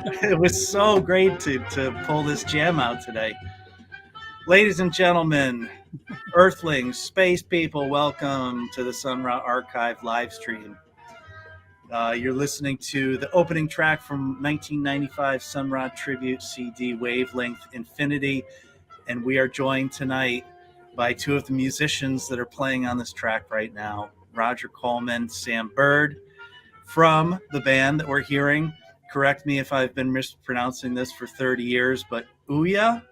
It was so great to pull this jam out today. Ladies and gentlemen, Earthlings, space people, welcome to the Sun Ra Archive live stream. You're listening to the opening track from 1995 Sun Ra tribute CD, Wavelength Infinity, and we are joined tonight by two of the musicians that are playing on this track right now, Rodger Coleman Sam Byrd from the band that we're hearing. Correct me if I've been mispronouncing this for 30 years, but Ouya?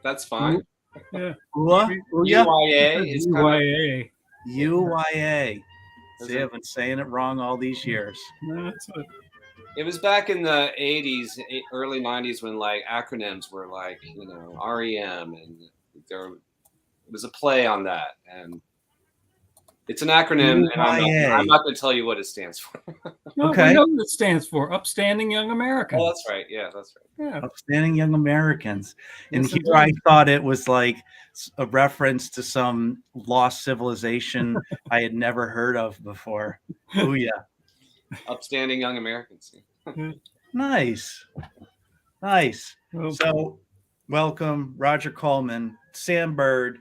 That's fine. Yeah. Ouya? UYA is UYA. UYA. See, I've been saying it wrong all these years. No, that's it. It was back in the 80s, early 90s when like acronyms were like, REM, and there was a play on that. And it's an acronym, and I'm not going to tell you what it stands for. No, Okay. we know what it stands for. Upstanding Young Americans. Oh, that's right. Yeah, that's right. Yeah. Upstanding Young Americans. And Yes, here indeed. I thought it was like a reference to some lost civilization I had never heard of before. Ouya. Upstanding Young Americans. Nice. Okay. So, welcome, Rodger Coleman, Sam Byrd,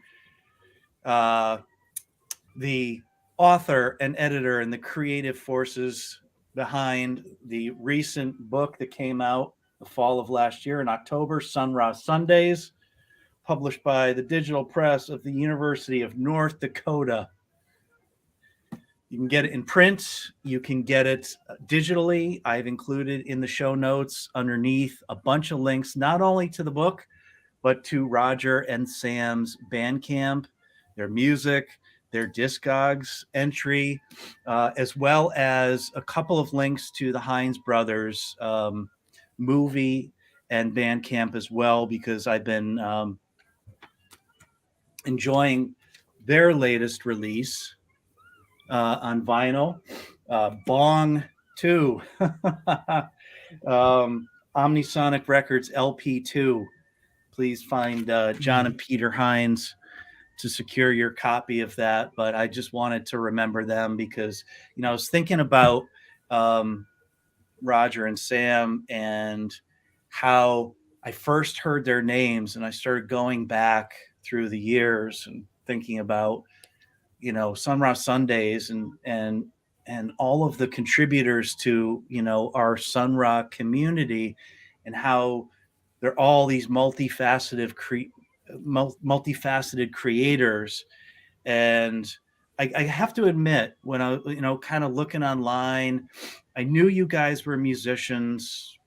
the author and editor and the creative forces behind the recent book that came out the fall of last year in October, Sun Ra Sundays, published by the Digital Press of the University of North Dakota. You can get it in print. You can get it digitally. I've included in the show notes underneath a bunch of links, not only to the book, but to Rodger and Sam's Bandcamp, their music, their Discogs entry, as well as a couple of links to the Hines Brothers movie and Bandcamp as well, because I've been enjoying their latest release on vinyl, Bong 2, Omnisonic Records LP2. Please find John and Peter Hines to secure your copy of that. But I just wanted to remember them because, I was thinking about Rodger and Sam and how I first heard their names, and I started going back through the years and thinking about, Sun Ra Sundays and all of the contributors to, our Sun Ra community, and how they're all these multifaceted creators. And I have to admit, when I, kind of looking online, I knew you guys were musicians.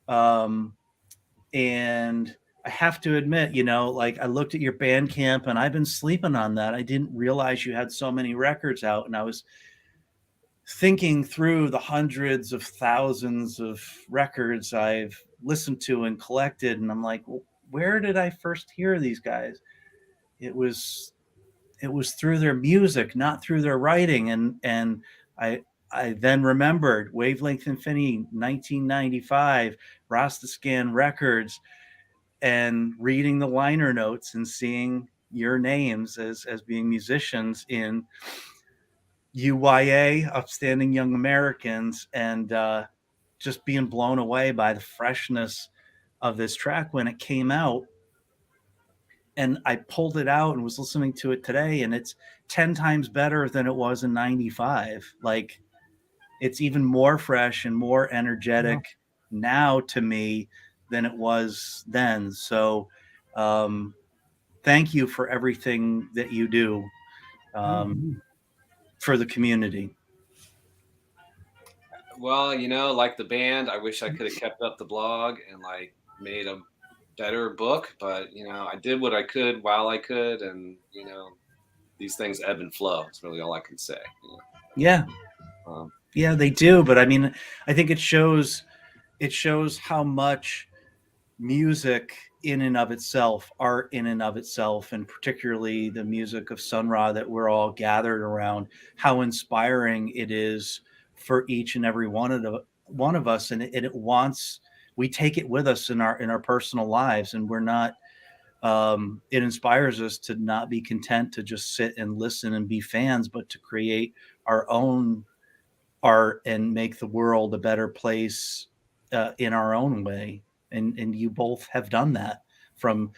And I have to admit, I looked at your Bandcamp and I've been sleeping on that. I didn't realize you had so many records out. And I was thinking through the hundreds of thousands of records I've listened to and collected. And I'm like, well, where did I first hear these guys? It was through their music, not through their writing. And I then remembered Wavelength Infinity, 1995, Rastascan Records, and reading the liner notes and seeing your names as being musicians in UYA, Upstanding Young Americans, and just being blown away by the freshness of this track when it came out. And I pulled it out and was listening to it today, and it's 10 times better than it was in 95. Like, it's even more fresh and more energetic now to me than it was then. So thank you for everything that you do for the community. Well, like the band, I wish I could have kept up the blog and like made a better book, but I did what I could while I could, and these things ebb and flow. It's really all I can say. Yeah, they do. But I mean, I think it shows how much music in and of itself, art in and of itself, and particularly the music of Sun Ra that we're all gathered around, how inspiring it is for each and every one of us, and we take it with us in our personal lives, and we're not. It inspires us to not be content to just sit and listen and be fans, but to create our own art and make the world a better place in our own way, and you both have done that from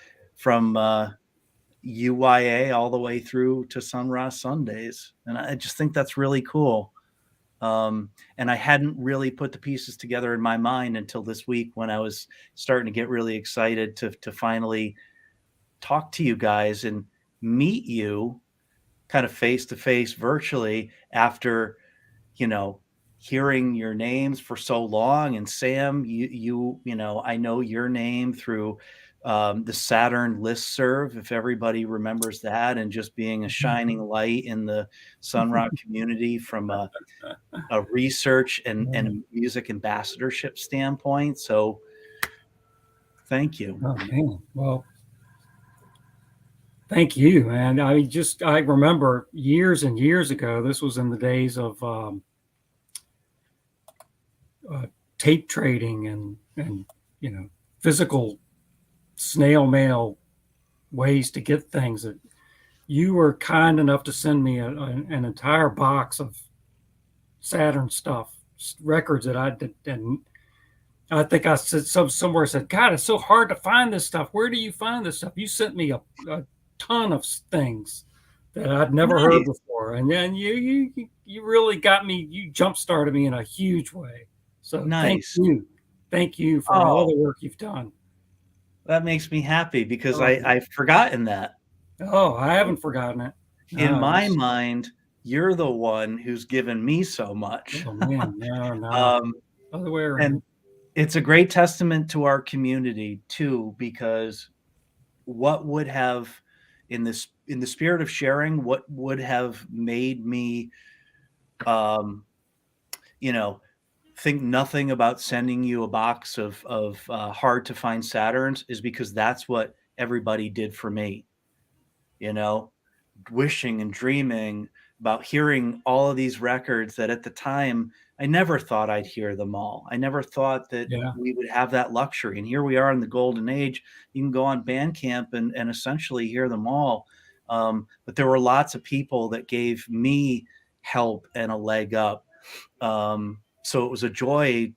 UYA all the way through to Sun Ra Sundays, and I just think that's really cool. And I hadn't really put the pieces together in my mind until this week when I was starting to get really excited to finally talk to you guys and meet you kind of face to face virtually after, hearing your names for so long. And Sam, I know your name through the Saturn listserv, if everybody remembers that, and just being a shining light in the Sun Ra community from a research and a music ambassadorship standpoint. So thank you. Oh, man. Well, thank you, man. I remember years and years ago, this was in the days of tape trading and physical snail mail ways to get things, that you were kind enough to send me an entire box of Saturn stuff, records that I did. And I think I said somewhere, said, God, it's so hard to find this stuff. Where do you find this stuff? You sent me a ton of things that I'd never heard before. And then you really got me, you jump-started me in a huge way. So nice. Thank you for all the work you've done. That makes me happy because I've forgotten that. Oh, I haven't forgotten it. In my mind, you're the one who's given me so much. Oh, man, no. Other way around. And it's a great testament to our community too, because what would have, in the spirit of sharing, what would have made me, think nothing about sending you a box of hard to find Saturns is because that's what everybody did for me. Wishing and dreaming about hearing all of these records that at the time I never thought I'd hear them all. I never thought that we would have that luxury. And here we are in the golden age. You can go on Bandcamp and essentially hear them all. But there were lots of people that gave me help and a leg up. So it was a joy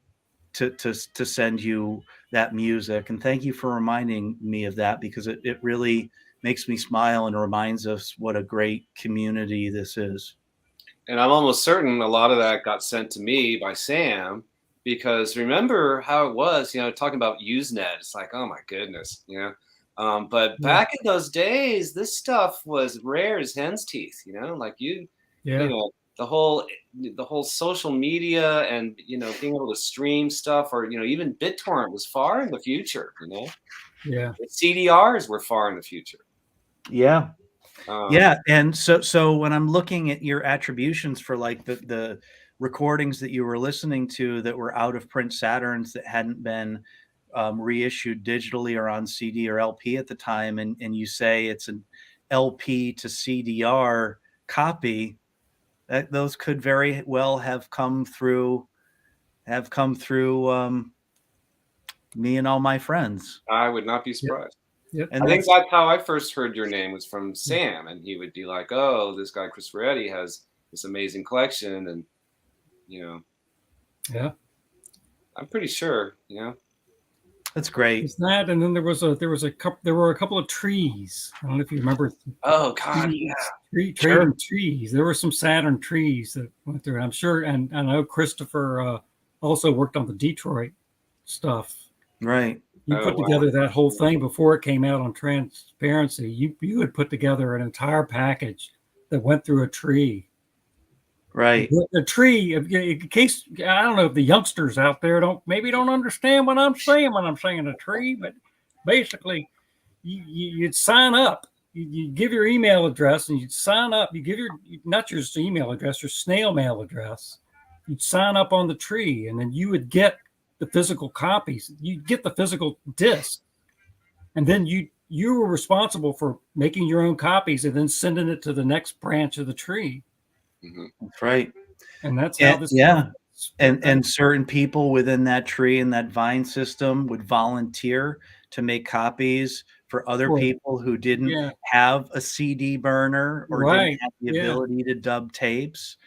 to send you that music. And thank you for reminding me of that, because it really makes me smile and reminds us what a great community this is. And I'm almost certain a lot of that got sent to me by Sam, because remember how it was, talking about Usenet. It's like, oh my goodness, but back in those days, this stuff was rare as hen's teeth, like the whole social media and, being able to stream stuff, or, even BitTorrent was far in the future, Yeah. The CDRs were far in the future. Yeah. And so when I'm looking at your attributions for like the recordings that you were listening to that were out of print Saturns that hadn't been reissued digitally or on CD or LP at the time, and you say it's an LP to CDR copy, those could very well have come through me and all my friends. I would not be surprised. Yep. And I think that's how I first heard your name, was from Sam, and he would be like, "Oh, this guy Chris Ferretti has this amazing collection," and yeah, I'm pretty sure, That's great. It's that, and then there were a couple of trees. I don't know if you remember. Oh God, trading trees. There were some Saturn trees that went through. I'm sure, and I know Christopher also worked on the Detroit stuff. Right. You put together that whole thing before it came out on Transparency. You had put together an entire package that went through a tree. Right. A tree, in case, I don't know if the youngsters out there don't understand what I'm saying when I'm saying a tree, but basically you'd sign up. You give your email address and you'd sign up. You give not your email address, your snail mail address. You'd sign up on the tree, and then you would get the physical copies. You get the physical disc, and then you were responsible for making your own copies and then sending it to the next branch of the tree. Mm-hmm. That's right. And that's how this. Yeah. And certain people within that tree and that vine system would volunteer to make copies for other people who didn't have a CD burner or didn't have the ability to dub tapes.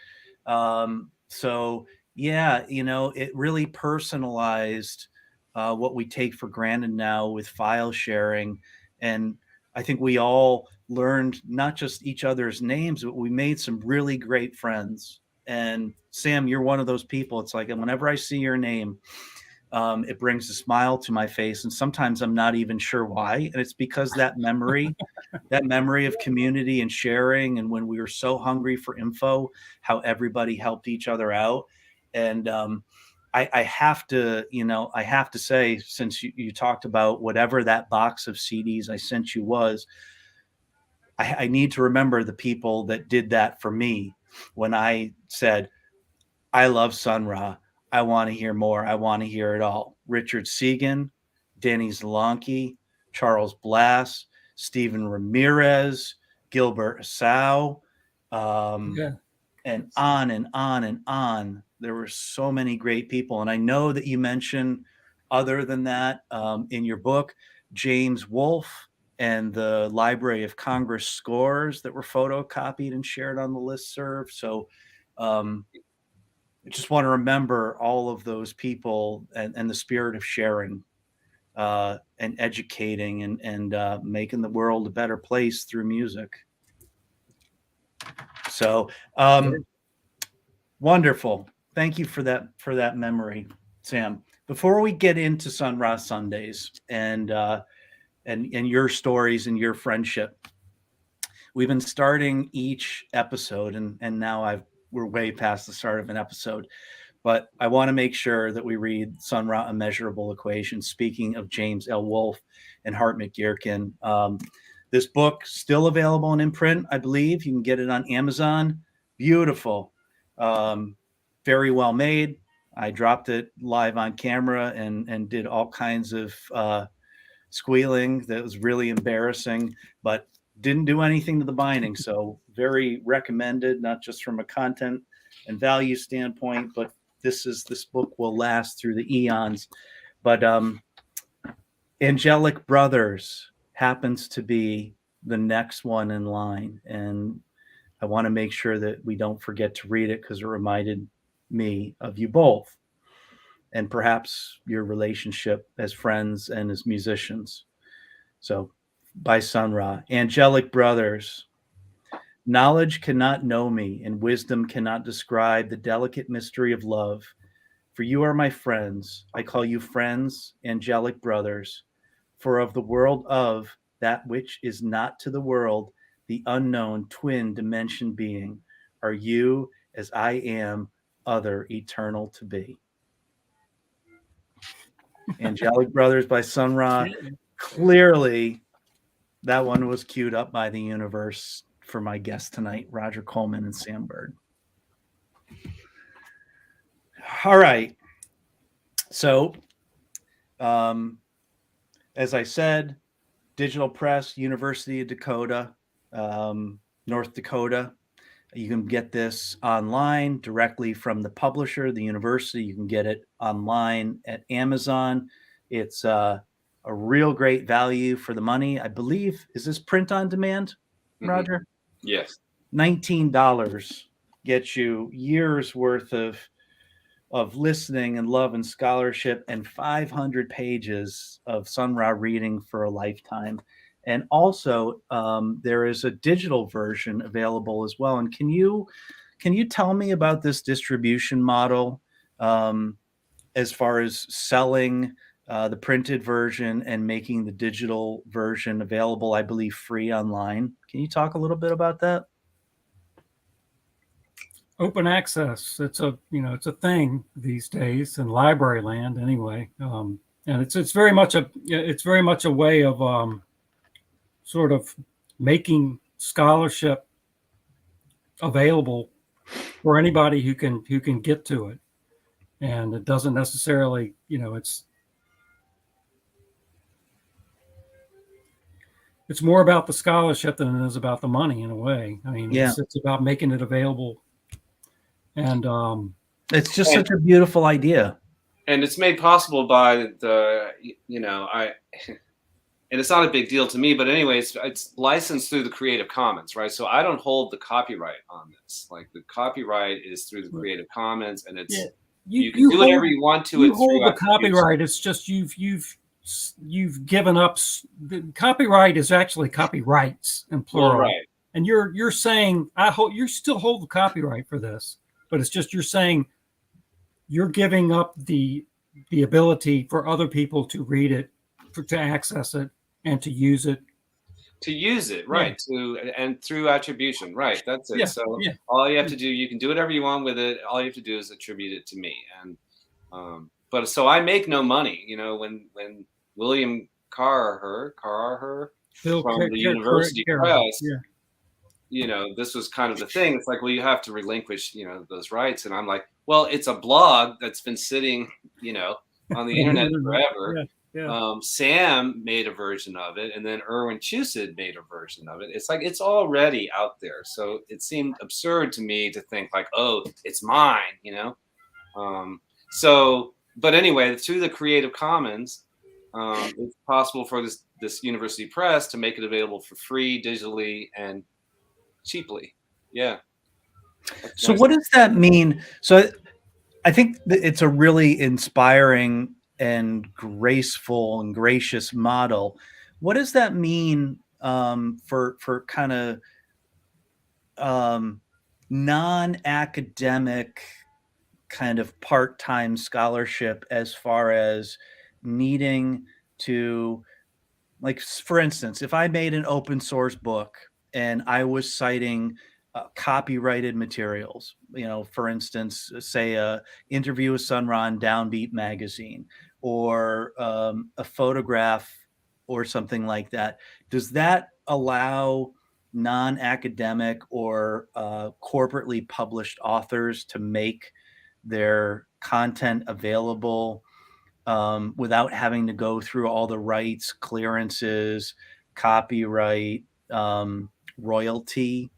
So Yeah, it really personalized what we take for granted now with file sharing. And I think we all learned not just each other's names, but we made some really great friends. And Sam, you're one of those people. It's like, and whenever I see your name, it brings a smile to my face. And sometimes I'm not even sure why. And it's because that memory of community and sharing, and when we were so hungry for info, how everybody helped each other out. And I have to, I have to say, since you talked about whatever that box of CDs I sent you was, I need to remember the people that did that for me when I said, I love Sun Ra. I want to hear more. I want to hear it all. Richard Segan, Danny Zalonki, Charles Blass, Stephen Ramirez, Gilbert Asau, Yeah. and on and on and on. There were so many great people. And I know that you mentioned, other than that, in your book, James Wolfe and the Library of Congress scores that were photocopied and shared on the listserv. So I just want to remember all of those people and the spirit of sharing and educating and making the world a better place through music. So wonderful. Thank you for that memory, Sam. Before we get into Sun Ra Sundays and your stories and your friendship, we've been starting each episode, and now we're way past the start of an episode. But I want to make sure that we read Sun Ra Immeasurable Equation, speaking of James L. Wolfe and Hart McGeerkin. This book still available in print, I believe. You can get it on Amazon. Beautiful. Very well made. I dropped it live on camera and did all kinds of squealing that was really embarrassing, but didn't do anything to the binding. So very recommended, not just from a content and value standpoint, but this book will last through the eons. But Angelic Brothers happens to be the next one in line, and I want to make sure that we don't forget to read it because it reminded me of you both and perhaps your relationship as friends and as musicians. So by Sun Ra, Angelic Brothers. Knowledge cannot know me, and wisdom cannot describe the delicate mystery of love. For you are my friends. I call you friends, angelic brothers. For of the world of that which is not to the world, the unknown twin dimension being, are you as I am, other eternal to be. Angelic Brothers by Sun Ra. Clearly, that one was queued up by the universe for my guest tonight, Rodger Coleman and Sam Byrd. All right. So, as I said, Digital Press, University of Dakota, North Dakota. You can get this online directly from the publisher, the university. You can get it online at Amazon. It's a real great value for the money. I believe, is this print on demand, Rodger? Yes. $19 gets you years worth of listening and love and scholarship and 500 pages of Sun Ra reading for a lifetime. And also, there is a digital version available as well. And can you tell me about this distribution model as far as selling the printed version and making the digital version available, I believe, free online? Can you talk a little bit about that? Open access. It's a thing these days in library land anyway. And it's very much a way of sort of making scholarship available for anybody who can get to it. And it doesn't necessarily, it's more about the scholarship than it is about the money in a way. I mean, Yeah. it's about making it available. And it's just such a beautiful idea. And it's made possible by and it's not a big deal to me, but anyways, it's licensed through the Creative Commons, right? So I don't hold the copyright on this. Like the copyright is through the Creative Commons, and it's you can do whatever you want to it. You hold through the copyright. It's just you've given up. The copyright is actually copyrights in plural. Well, right. And you're saying you still hold the copyright for this, but it's just you're saying you're giving up the ability for other people to read it, to access it, and to use it. To use it, right? And through attribution, right? That's it. Yeah, so yeah. all you have to do, you can do whatever you want with it. All you have to do is attribute it to me. And but so I make no money. You know, when William Carher from the University Press, you know, this was kind of the thing. It's like, well, you have to relinquish, you know, those rights. And I'm like, well, it's a blog that's been sitting, you know, on the internet forever. Sam made a version of it, and then Erwin Chusid made a version of it. It's like it's already out there. So it seemed absurd to me to think like, oh, it's mine, you know? But anyway, through the Creative Commons, it's possible for this University Press to make it available for free, digitally, and cheaply. Yeah. So what does that mean? So I think that it's a really inspiring and graceful and gracious model. What does that mean for kind of non-academic kind of part-time scholarship, as far as needing to, like, for instance, if I made an open source book and I was citing copyrighted materials, you know, for instance, say a interview with Sun Ra in Downbeat magazine, or a photograph or something like that, does that allow non-academic or corporately published authors to make their content available without having to go through all the rights, clearances, copyright, royalty?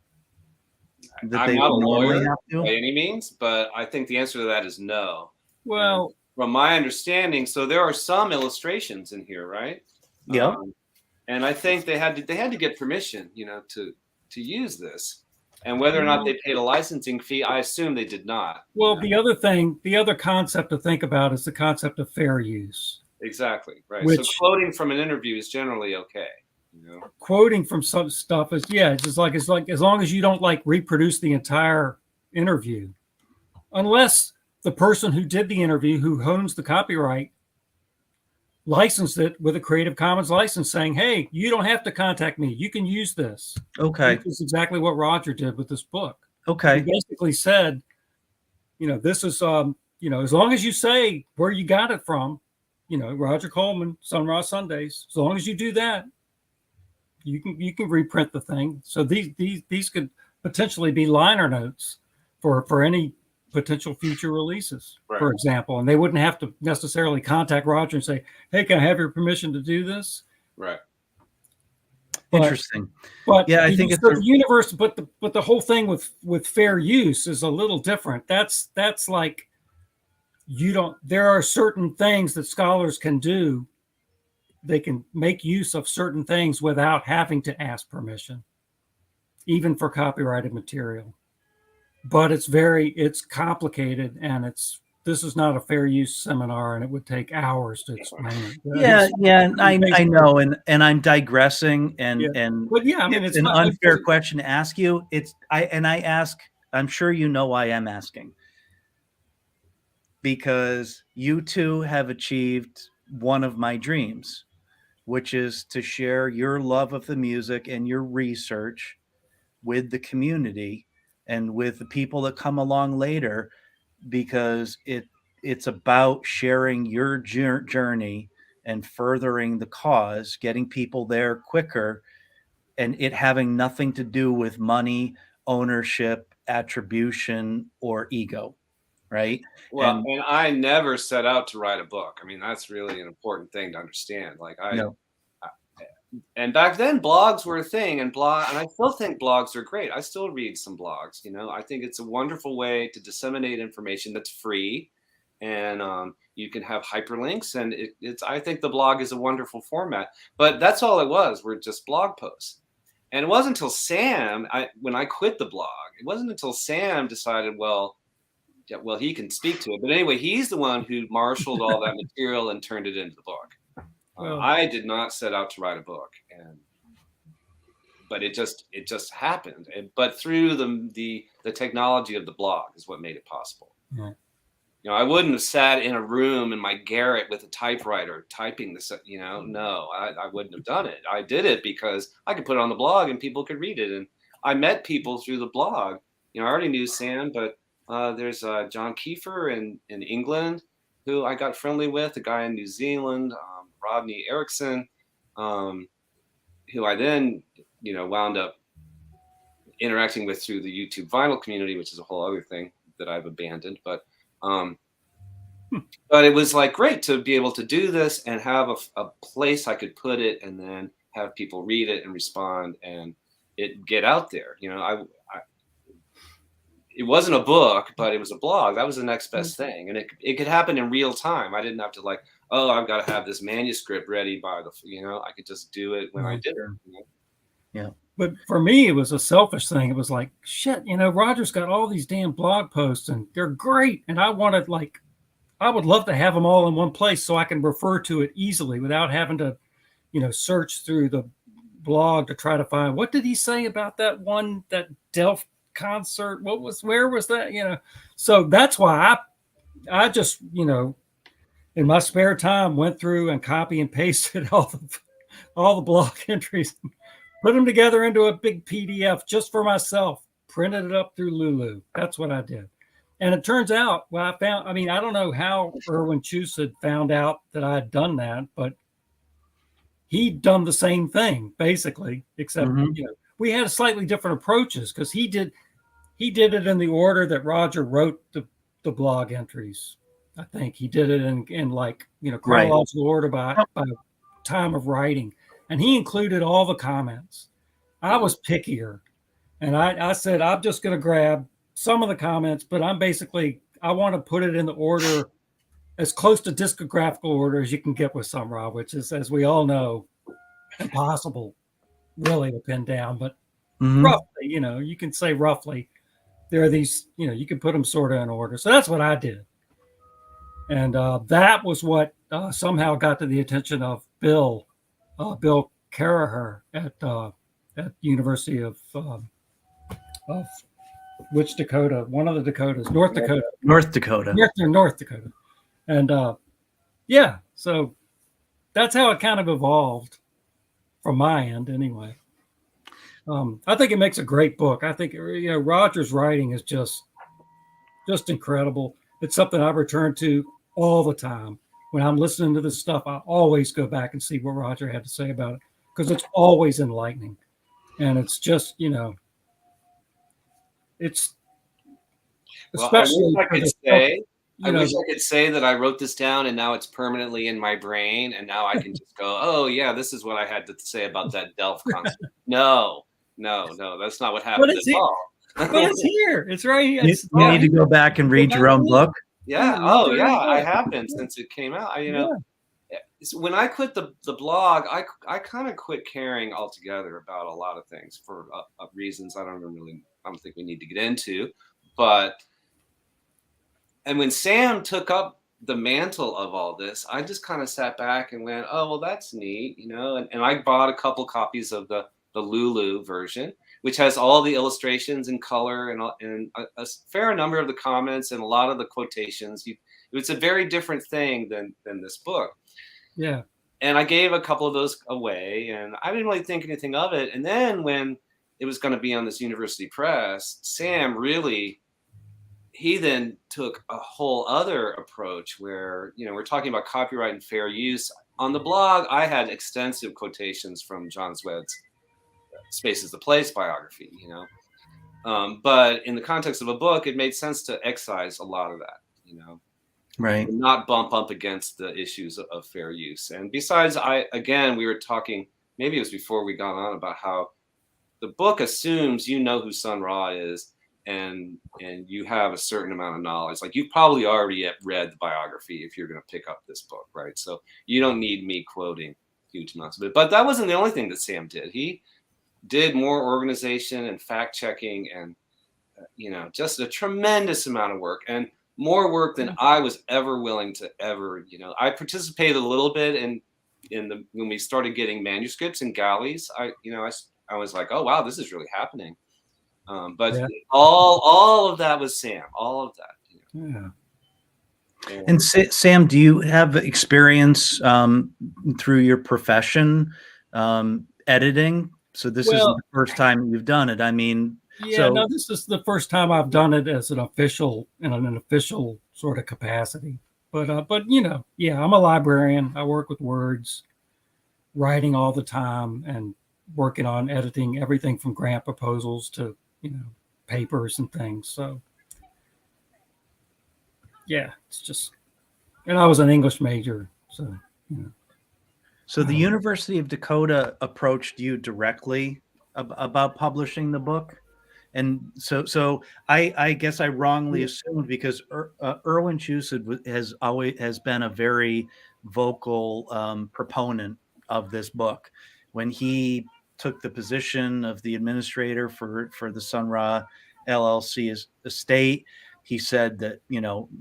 I'm not a lawyer by any means, but I think the answer to that is no. Well, from my understanding, so there are some illustrations in here, right? Yeah. And I think they had to get permission, you know, to use this. And whether or not they paid a licensing fee, I assume they did not. Well, the other concept to think about is the concept of fair use. Exactly, right. So quoting from an interview is generally okay. You know? Quoting from some stuff is it's like as long as you don't like reproduce the entire interview, unless the person who did the interview, who owns the copyright, licensed it with a Creative Commons license, saying, "Hey, you don't have to contact me. You can use this." Okay, which is exactly what Rodger did with this book. Okay, he basically said, you know, this is you know, as long as you say where you got it from, you know, Rodger Coleman, Sun Ra Sundays. As long as you do that, you can reprint the thing. So these could potentially be liner notes for any potential future releases, for example, and they wouldn't have to necessarily contact Rodger and say, "Hey, can I have your permission to do this?" Right. Interesting. But yeah, I think it's the universe. But the whole thing with fair use is a little different. That's like there are certain things that scholars can do. They can make use of certain things without having to ask permission, even for copyrighted material. But it's complicated, and this is not a fair use seminar, and it would take hours to explain it. I know, and I'm digressing, but yeah, I mean, it's an unfair question to ask you. I'm sure you know why I'm asking, because you two have achieved one of my dreams, which is to share your love of the music and your research with the community and with the people that come along later, because it's about sharing your journey and furthering the cause, getting people there quicker, and it having nothing to do with money, ownership, attribution, or ego, right? Well, and I never set out to write a book. I mean, that's really an important thing to understand. Like and back then blogs were a thing, and I still think blogs are great. I still read some blogs, you know. I think it's a wonderful way to disseminate information that's free, and you can have hyperlinks, and I think the blog is a wonderful format. But that's all it was. We're just blog posts. And it wasn't until Sam, when I quit the blog, it wasn't until Sam decided, well, Yeah, well, he can speak to it, but anyway, he's the one who marshaled all that material and turned it into the book. Well, I did not set out to write a book, but it just happened. But through the technology of the blog is what made it possible. yeah. You know, I wouldn't have sat in a room in my garret with a typewriter typing this. You know, no, I wouldn't have done it. I did it because I could put it on the blog and people could read it. And I met people through the blog. You know, I already knew Sam, but there's John Kiefer in England who I got friendly with. A guy in New Zealand, Rodney Erickson, who I then wound up interacting with through the YouTube vinyl community, which is a whole other thing that I've abandoned. But it was like great to be able to do this and have a place I could put it, and then have people read it and respond and it get out there. You know, it wasn't a book, but it was a blog. That was the next best thing, and it could happen in real time. I didn't have to like, oh, I've got to have this manuscript ready by I could just do it when I did it. You know? Yeah. But for me, it was a selfish thing. It was like, shit, Rodger's got all these damn blog posts and they're great. And I would love to have them all in one place so I can refer to it easily without having to, search through the blog to try to find, what did he say about that Delft concert? Where was that? So that's why I just, in my spare time went through and copy and pasted all the blog entries, put them together into a big PDF just for myself, printed it up through Lulu. That's what I did. And it turns out, I don't know how Erwin Chus had found out that I had done that, but he'd done the same thing basically, except, we had slightly different approaches because he did it in the order that Rodger wrote the blog entries. I think he did it in chronological order by time of writing. And he included all the comments. I was pickier. And I said, I'm just going to grab some of the comments, but I want to put it in the order as close to discographical order as you can get with Sun Ra, which is, as we all know, impossible really to pin down. But roughly, you can say roughly, there are these, you can put them sort of in order. So that's what I did. And that was what somehow got to the attention of Bill Caraher at University of which Dakota? One of the Dakotas, North Dakota. North Dakota. North Dakota. And so that's how it kind of evolved from my end anyway. I think it makes a great book. I think Rodger's writing is just incredible. It's something I return to all the time. When I'm listening to this stuff, I always go back and see what Rodger had to say about it because it's always enlightening. And it's just, it's especially I wish I could say that I wrote this down and now it's permanently in my brain. And now I can just go, oh, yeah, this is what I had to say about that Delft concert. No, that's not what happened at all. But it's here. It's right here. You need to go back and read your own book. Yeah. Oh, yeah. I have been since it came out. When I quit the blog, I kind of quit caring altogether about a lot of things for reasons I don't think we need to get into. And when Sam took up the mantle of all this, I just kind of sat back and went, oh, well, that's neat, and I bought a couple copies of the Lulu version, which has all the illustrations in color and a fair number of the comments and a lot of the quotations. It's a very different thing than this book. Yeah. And I gave a couple of those away and I didn't really think anything of it. And then when it was going to be on this university press, Sam he then took a whole other approach where, we're talking about copyright and fair use. On the blog, I had extensive quotations from John Zwed's Spaces the Place biography, but in the context of a book, it made sense to excise a lot of that, right, and not bump up against the issues of fair use. And besides, we were talking, maybe it was before we got on, about how the book assumes who Sun Ra is and you have a certain amount of knowledge. Like you've probably already read the biography if you're going to pick up this book, right? So you don't need me quoting huge amounts of it. But that wasn't the only thing that Sam did. He did more organization and fact checking and just a tremendous amount of work. And more work than I was ever willing to ever, I participated a little bit when we started getting manuscripts and galleys. I was like, oh wow, this is really happening. But Yeah. all of that was Sam, all of that. Yeah. And Sam, do you have experience through your profession editing? So this isn't the first time you've done it. I mean, yeah, no, this is the first time I've done it as an official in an official sort of capacity. But yeah, I'm a librarian. I work with words, writing all the time, and working on editing everything from grant proposals to papers and things. So yeah, it's just, and I was an English major, so So the University of Dakota approached you directly about publishing the book, and so I guess I wrongly assumed, because Erwin Chusad has been a very vocal proponent of this book. When he took the position of the administrator for the Sun Ra LLC estate, he said that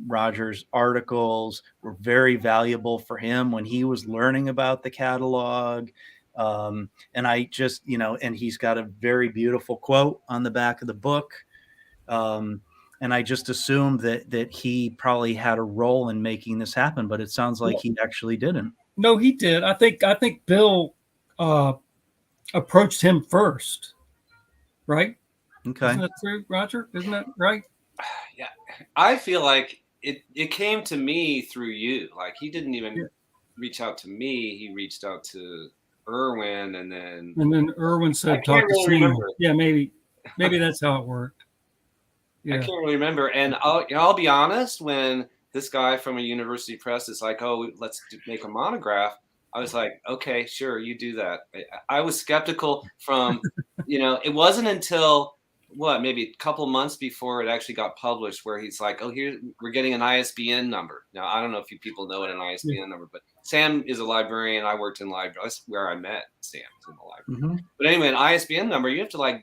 Rodger's articles were very valuable for him when he was learning about the catalog. And I just, and he's got a very beautiful quote on the back of the book. And I just assumed that he probably had a role in making this happen, but it sounds like he actually didn't. No, he did. I think Bill approached him first, right? Okay. Isn't that true, Rodger? Isn't that right? Yeah, I feel like it came to me through you. Like, he didn't even reach out to me. He reached out to Erwin, and then Erwin said, "Talk to Sam." Yeah, maybe that's how it worked. Yeah. I can't really remember. And I'll be honest, when this guy from a university press is like, "Oh, let's make a monograph," I was like, "Okay, sure, you do that." I was skeptical from, it wasn't until maybe a couple months before it actually got published, where he's like, "Oh, here, we're getting an ISBN number." Now, I don't know if you people know what an ISBN number, but Sam is a librarian. I worked in library. That's where I met Sam, in the library. Mm-hmm. But anyway, an ISBN number, you have to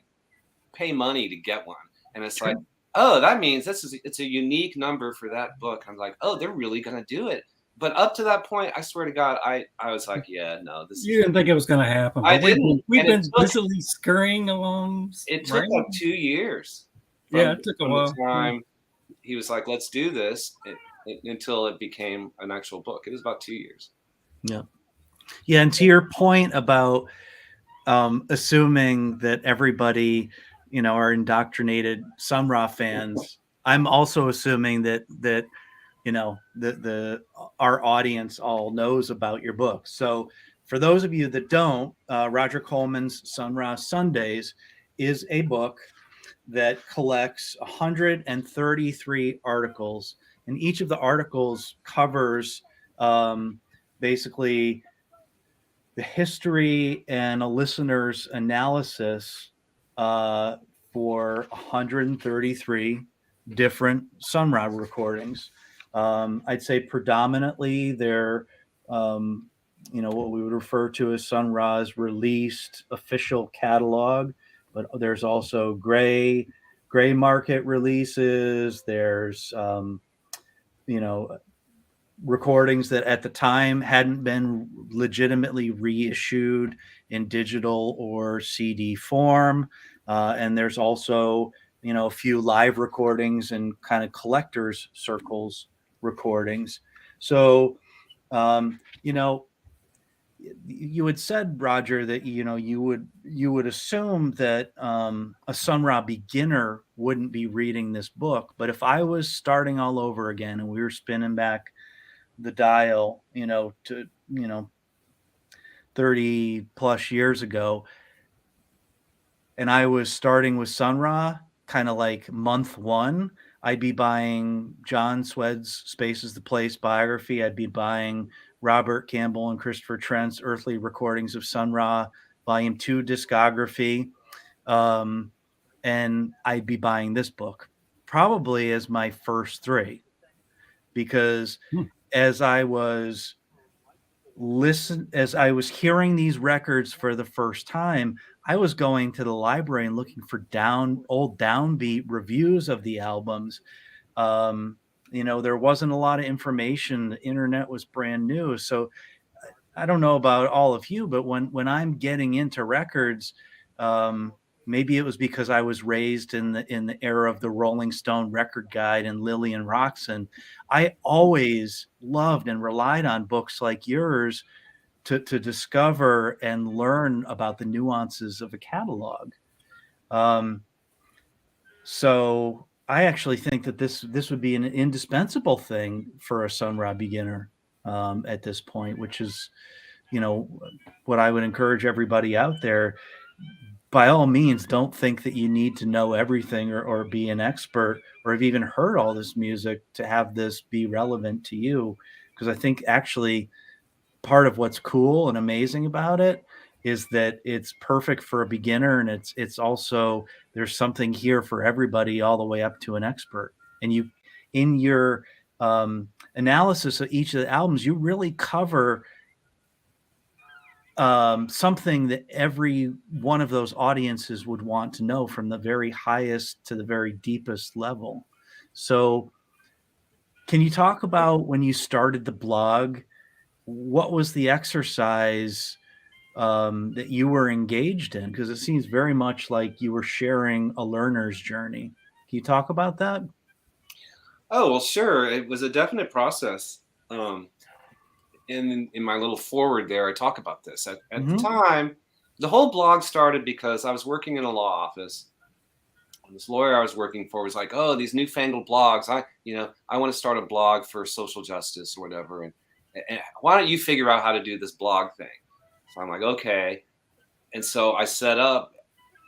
pay money to get one. And it's like, oh, that means it's a unique number for that book. I'm like, oh, they're really going to do it. But up to that point, I swear to God, I was like, yeah, no. You didn't think it was going to happen. I didn't. We've been busily scurrying along. It took 2 years. Yeah, it took a while. The time he was like, let's do this, until it became an actual book. It was about 2 years. Yeah. Yeah, and to your point about assuming that everybody, are indoctrinated Sun Ra fans, I'm also assuming that our audience all knows about your book. So for those of you that don't, Rodger Coleman's Sun Ra Sundays is a book that collects 133 articles, and each of the articles covers basically the history and a listener's analysis for 133 different Sun Ra recordings. I'd say predominantly they're, what we would refer to as Sun Ra's released official catalog, but there's also gray market releases. There's, recordings that at the time hadn't been legitimately reissued in digital or CD form. And there's also, a few live recordings and kind of collectors circles recordings. So, you had said, Rodger, that, you would assume that a Sun Ra beginner wouldn't be reading this book. But if I was starting all over again and we were spinning back the dial, to 30 plus years ago, and I was starting with Sun Ra, kind of like month one, I'd be buying John Swed's Space is the Place biography. I'd be buying Robert Campbell and Christopher Trent's Earthly Recordings of Sun Ra, Volume 2 discography. And I'd be buying this book probably as my first three, because as I was hearing these records for the first time, I was going to the library and looking for old downbeat reviews of the albums. there wasn't a lot of information. The internet was brand new. So I don't know about all of you, but when I'm getting into records, maybe it was because I was raised in the era of the Rolling Stone Record Guide and Lillian and Roxon. I always loved and relied on books like yours to discover and learn about the nuances of a catalog. So I actually think that this would be an indispensable thing for a Sun Ra beginner at this point, which is, what I would encourage everybody out there. By all means, don't think that you need to know everything or be an expert or have even heard all this music to have this be relevant to you. Because I think actually part of what's cool and amazing about it is that it's perfect for a beginner, and it's also, there's something here for everybody all the way up to an expert. And you, in your analysis of each of the albums, you really cover something that every one of those audiences would want to know, from the very highest to the very deepest level. So can you talk about when you started the blog, what was the exercise that you were engaged in? Because it seems very much like you were sharing a learner's journey. Can you talk about that? Oh, well, sure. It was a definite process. In my little forward there, I talk about this. At the time, the whole blog started because I was working in a law office. And this lawyer I was working for was like, "Oh, these newfangled blogs. I want to start a blog for social justice or whatever. And why don't you figure out how to do this blog thing?" So I'm like, okay. And so I set up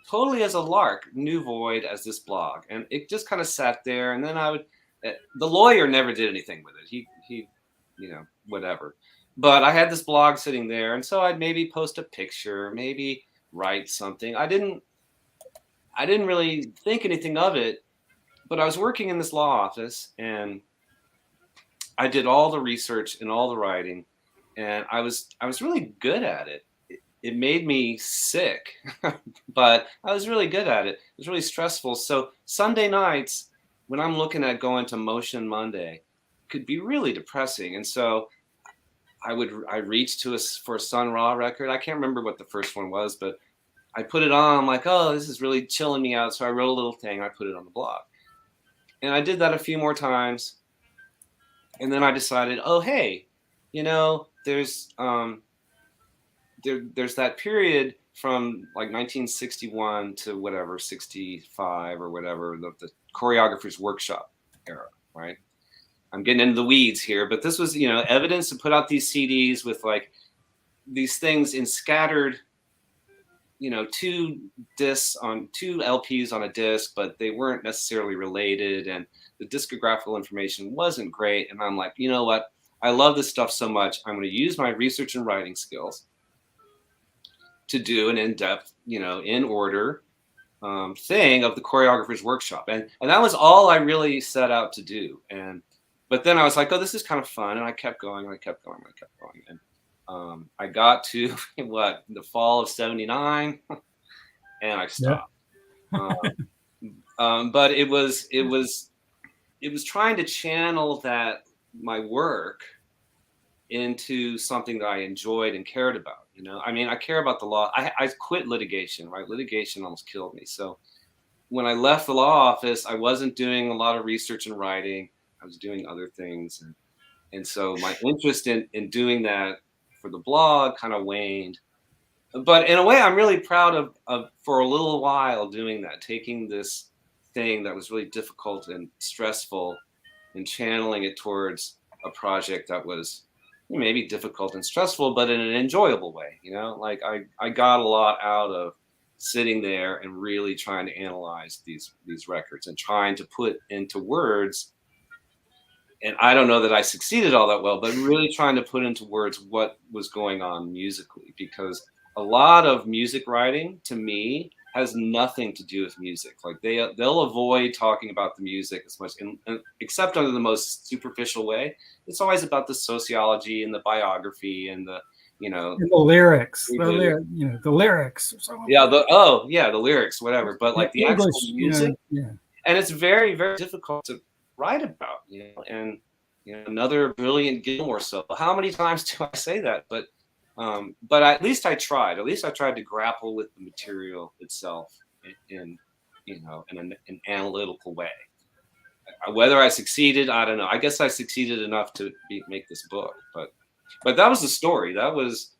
totally as a lark, New Void, as this blog. And it just kind of sat there. And then the lawyer never did anything with it. He whatever. But I had this blog sitting there. And so I'd maybe post a picture, maybe write something. I didn't really think anything of it, but I was working in this law office and I did all the research and all the writing, and I was really good at it. It made me sick, but I was really good at it. It was really stressful. So Sunday nights, when I'm looking at going to Motion Monday, could be really depressing. And so I reached for a Sun Ra record. I can't remember what the first one was, but I put it on. I'm like, oh, this is really chilling me out. So I wrote a little thing. I put it on the blog, and I did that a few more times. And then I decided, oh, hey, there's that period from like 1961 to whatever, 65 or whatever, the choreographer's workshop era, right? I'm getting into the weeds here, but this was, evidence to put out these CDs with like these things in scattered, 2 discs on 2 LPs on a disc, but they weren't necessarily related. And the discographical information wasn't great. And I'm like, you know what? I love this stuff so much. I'm going to use my research and writing skills to do an in-depth, in order thing of the choreographer's workshop. And that was all I really set out to do. But then I was like, oh, this is kind of fun. And I kept going, and I kept going, and I kept going. And I got to the fall of '79, and I stopped. Yep. But it was trying to channel my work into something that I enjoyed and cared about. I care about the law. I quit litigation, right? Litigation almost killed me. So when I left the law office, I wasn't doing a lot of research and writing. I was doing other things. And so my interest in doing that for the blog kind of waned. But in a way, I'm really proud of for a little while doing that, taking this thing that was really difficult and stressful and channeling it towards a project that was maybe difficult and stressful, but in an enjoyable way. Like I got a lot out of sitting there and really trying to analyze these records and trying to put into words. And I don't know that I succeeded all that well, but really trying to put into words what was going on musically, because a lot of music writing to me has nothing to do with music. Like they'll avoid talking about the music as much, except under the most superficial way. It's always about the sociology and the biography and the and the lyrics, the lyrics. Yeah, the lyrics, whatever. But like the English, actual music, and it's very, very difficult write about, and another brilliant Gilmore solo. How many times do I say that? But at least I tried. At least I tried to grapple with the material itself in an analytical way. Whether I succeeded, I don't know. I guess I succeeded enough to make this book, but that was the story. That was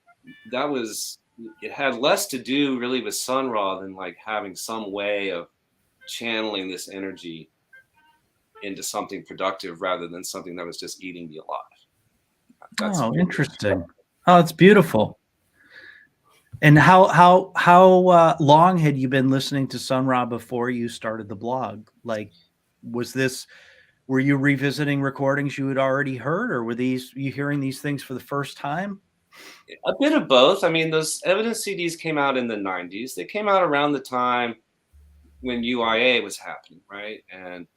it had less to do really with Sun Ra than like having some way of channeling this energy into something productive rather than something that was just eating me alive. That's interesting. Oh, it's beautiful. And how long had you been listening to Sun Ra before you started the blog? Like, were you revisiting recordings you had already heard, or were you hearing these things for the first time? A bit of both. I mean, those Evidence CDs came out in the 90s. They came out around the time when UIA was happening, right? And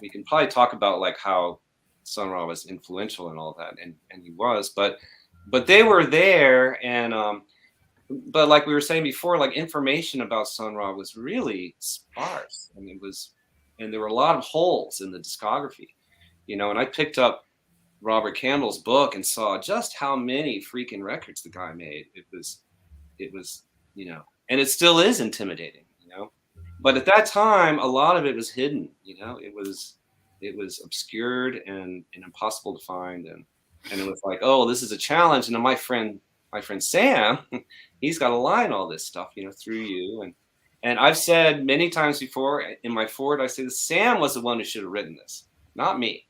we can probably talk about like how Sun Ra was influential and all that, and he was, but they were there, and but like we were saying before, like information about Sun Ra was really sparse, and there were a lot of holes in the discography, and I picked up Robert Campbell's book and saw just how many freaking records the guy made. It was, and it still is intimidating, but at that time, a lot of it was hidden, it was obscured and impossible to find. And it was like, oh, this is a challenge. And then my friend Sam, he's got to line all this stuff, through you. And I've said many times before in my forward, I say that Sam was the one who should have written this, not me.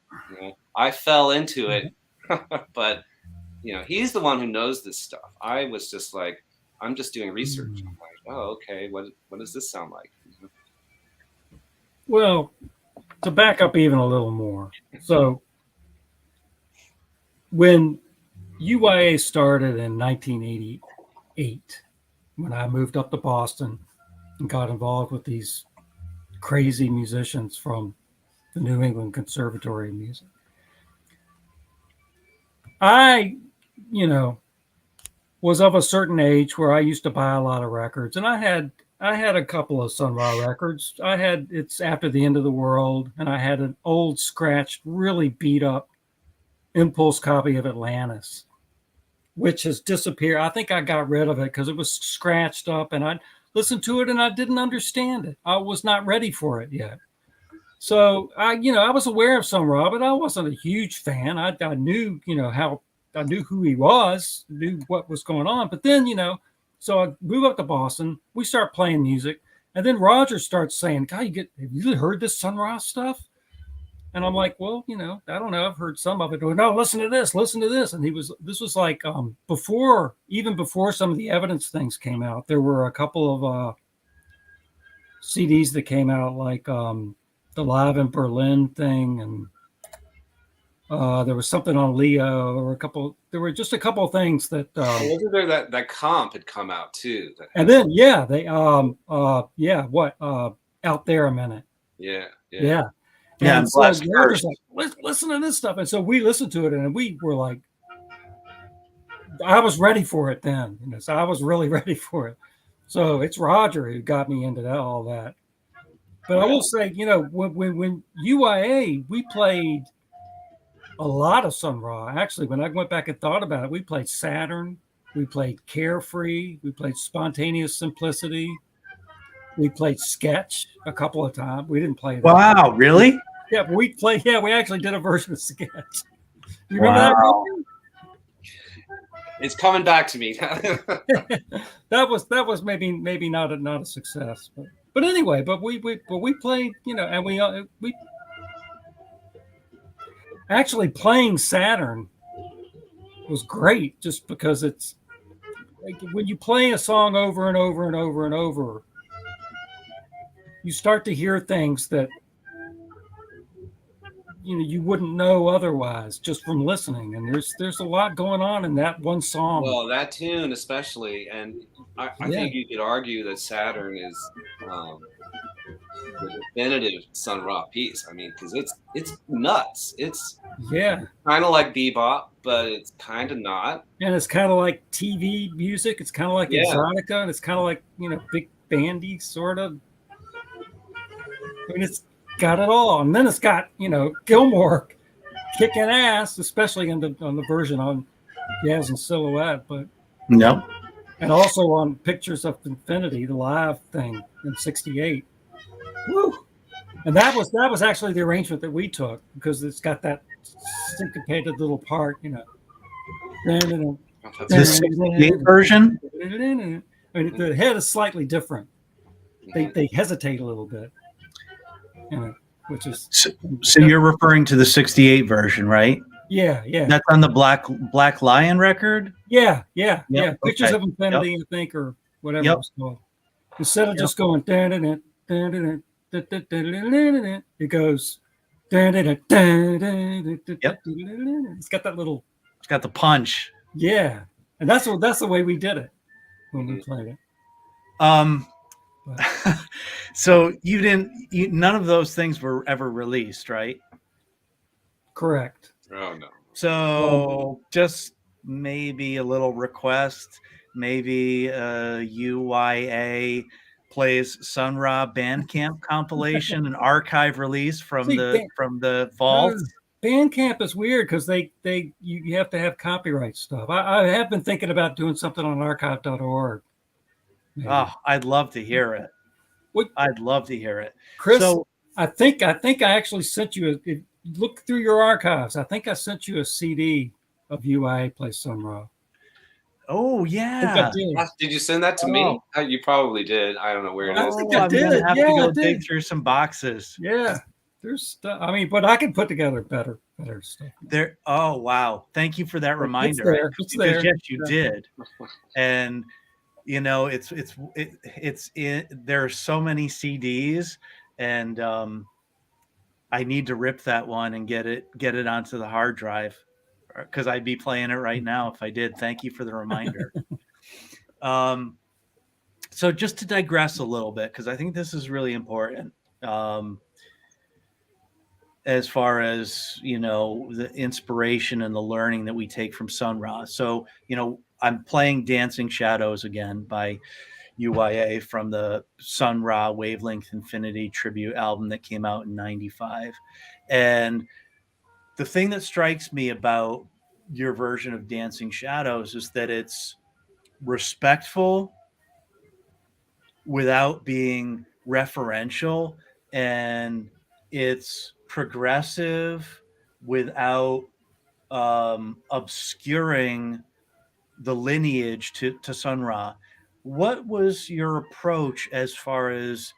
I fell into it, but he's the one who knows this stuff. I was just like, I'm just doing research. I'm like, oh, okay, what does this sound like? Well, to back up even a little more, so when UIA started in 1988, when I moved up to Boston and got involved with these crazy musicians from the New England Conservatory of Music, I, was of a certain age where I used to buy a lot of records, and I had a couple of Sun Ra records. It's After the End of the World, and I had an old scratched, really beat up Impulse copy of Atlantis, which has disappeared. I think I got rid of it because it was scratched up, and I listened to it and I didn't understand it. I was not ready for it yet. So I was aware of Sun Ra, but I wasn't a huge fan. I knew, I knew who he was, knew what was going on. But then, so I move up to Boston. We start playing music, and then Rodger starts saying, "God, have you heard this Sun Ra stuff?" And I'm like, "Well, I don't know. I've heard some of it." No, listen to this. And this was like before some of the Evidence things came out. There were a couple of CDs that came out, like the Live in Berlin thing, and there was something on Leo, or there were just a couple of things that wasn't there that comp had come out too, and then they Out There a Minute, and so Rodger's like, listen to this stuff, and so we listened to it, and we were like, I was ready for it then, so I was really ready for it. So it's Rodger who got me into all that. But I will say, when UIA, we played a lot of Sun Ra. Actually, when I went back and thought about it, we played Saturn, we played Carefree, we played Spontaneous Simplicity, we played Sketch a couple of times. We didn't play that. Wow, really? Yeah, but we actually did a version of Sketch. You remember that version? It's coming back to me. That was maybe not a success, but anyway, we played, and we actually playing Saturn was great, just because it's like when you play a song over and over and over and over, you start to hear things that you wouldn't know otherwise just from listening. And there's a lot going on in that one song. Well, that tune especially, and I think you could argue that Saturn is the definitive Sun Ra piece. I mean, because it's nuts. It's kind of like bebop, but it's kind of not. And it's kind of like TV music. It's kind of like Exotica, and it's kind of like big bandy sort of. I mean, it's got it all. And then it's got, you know, Gilmore kicking ass, especially on the version on Jazz and Silhouette, but Yep. and also on Pictures of Infinity, the live thing in '68. Woo! And that was actually the arrangement that we took, because it's got that syncopated little part, you know. The 68 version? I mean, the head is slightly different. They hesitate a little bit, you know, which is So you're referring to the 68 version, right? yeah. That's on the Black Lion record? Yeah. Yep, Pictures okay. of Infinity, I think, or whatever Yep. it's called. Instead of just going it goes It's got that little, It's got the punch. yeah, and that's the way we did it when we played it. So none of those things were ever released, right? Correct. Oh no. So just maybe a little request, maybe UYA plays Sun Ra Bandcamp compilation, an archive release from the vault. Bandcamp is weird because you have to have copyright stuff. I have been thinking about doing something on archive.org. Maybe. Oh, I'd love to hear it. I'd love to hear it. Chris, so, I think I actually sent you look through your archives. I think I sent you a CD of UIA Play Sun Ra. Oh yeah. Did you send that to me? You probably did. I don't know where it is. I'm gonna have to go dig through some boxes. Yeah. There's stuff. I mean, but I can put together better stuff. There. Oh wow! Thank you for that reminder. It's there. Yes, you did. And you know, it's there are so many CDs, and I need to rip that one and get it onto the hard drive, because I'd be playing it right now if I did. Thank you for the reminder. So just to digress a little bit, because I think this is really important. As far as, you know, the inspiration and the learning that we take from Sun Ra. So, you know, I'm playing Dancing Shadows again by UYA from the Sun Ra Wavelength Infinity tribute album that came out in '95. And the thing that strikes me about your version of Dancing Shadows is that it's respectful without being referential, and it's progressive without obscuring the lineage to Sun Ra. What was your approach as far as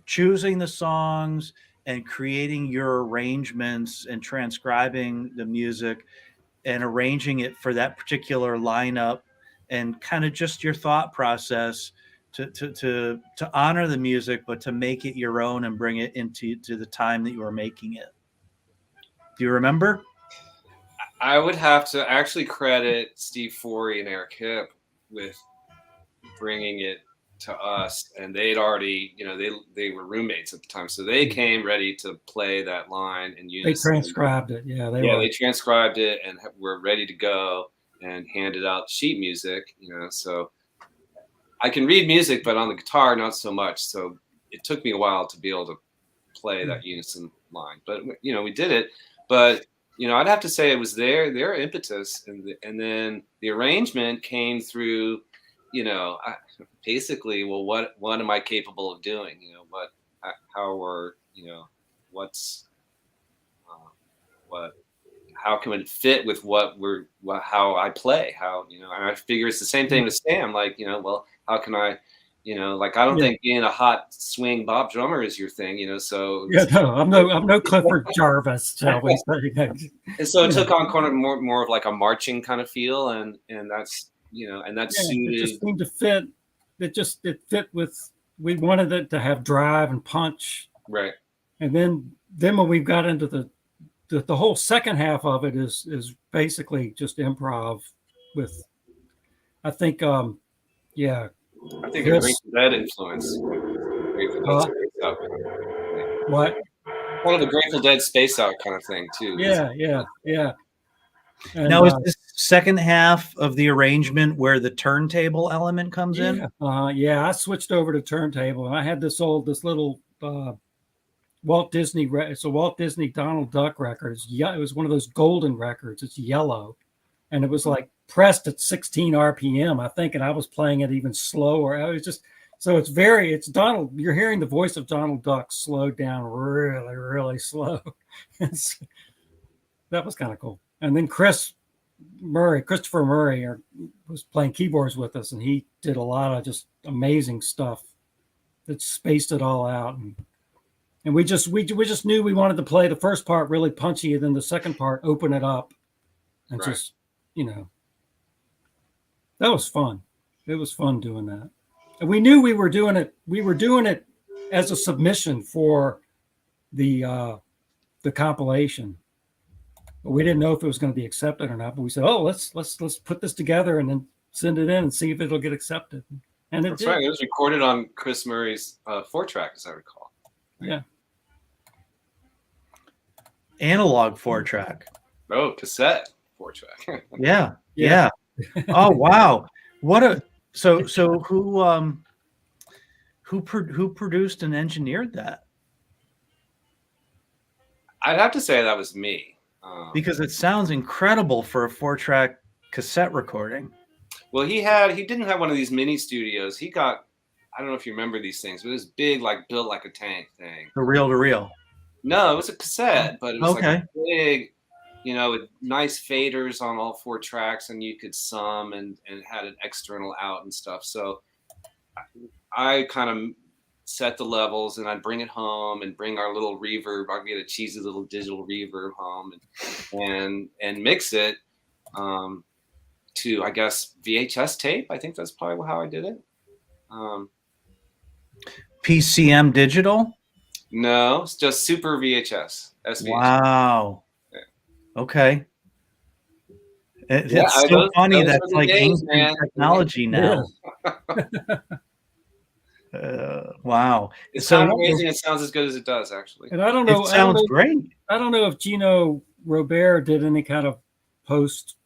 choosing the songs and creating your arrangements and transcribing the music and arranging it for that particular lineup, and kind of just your thought process to honor the music, but to make it your own and bring it into the time that you were making it? Do you remember? I would have to actually credit Steve Forrey and Eric Hipp with bringing it to us, and they'd already, you know, they were roommates at the time, so they came ready to play that line in unison. They transcribed it, they transcribed it and were ready to go and handed out sheet music, you know. So I can read music, but on the guitar, not so much. So it took me a while to be able to play that unison line. But, you know, we did it. But, you know, I'd have to say it was their impetus. And then the arrangement came through, you know, basically, well, what am I capable of doing? You know, how can it fit with how I play? How, you know, and I figure it's the same thing with Sam. Like, you know, well, how can I, you know, like, I don't think being a hot swing bop drummer is your thing, you know. So I'm no Clifford Jarvis, shall we say? And so it took on kind of more of like a marching kind of feel, and that's, you know, and that's suited. It just seemed to fit. It fit with. We wanted it to have drive and punch, right? And then when we got into the whole second half of it is basically just improv with, I think, I think a Grateful Dead influence. What? One of the Grateful Dead Space Out kind of thing too. Yeah. And, now, is this second half of the arrangement where the turntable element comes in? I switched over to turntable, and I had this little Walt Disney. It's a Walt Disney Donald Duck record. It was one of those golden records. It's yellow, and it was like pressed at 16 RPM, I think, and I was playing it even slower. I was just so it's Donald. You're hearing the voice of Donald Duck slowed down really, really slow. That was kind of cool. And then Christopher Murray was playing keyboards with us, and he did a lot of just amazing stuff that spaced it all out. And we just knew we wanted to play the first part really punchy, and then the second part open it up, and Right. just, that was fun. It was fun doing that. And we knew we were doing it. We were doing it as a submission for the compilation. But we didn't know if it was going to be accepted or not. But we said, "Oh, let's put this together and then send it in and see if it'll get accepted." And That's right. It was recorded on Chris Murray's 4-track, as I recall. Yeah. Analog 4-track. Oh, cassette 4-track. Yeah. Oh wow. So who produced and engineered that? I'd have to say that was me. Because it sounds incredible for a 4-track cassette recording. Well, he didn't have one of these mini studios. He got, I don't know if you remember these things, but it was big, like built like a tank thing. The reel-to-reel. No, it was a cassette, but it was Okay. like big, with nice faders on all 4 tracks, and you could sum and had an external out and stuff. So I kind of set the levels, and I'd bring it home and bring our little reverb. I'd get a cheesy little digital reverb home and mix it to, I guess, VHS tape. I think that's probably how I did it. PCM digital? No, it's just Super VHS. SVHS. Wow. Yeah. Okay. It's so funny that's like ancient technology now. Wow. It's so amazing. It sounds as good as it does, actually. And I don't know. It sounds great. I don't know if Gino Robert did any kind of post.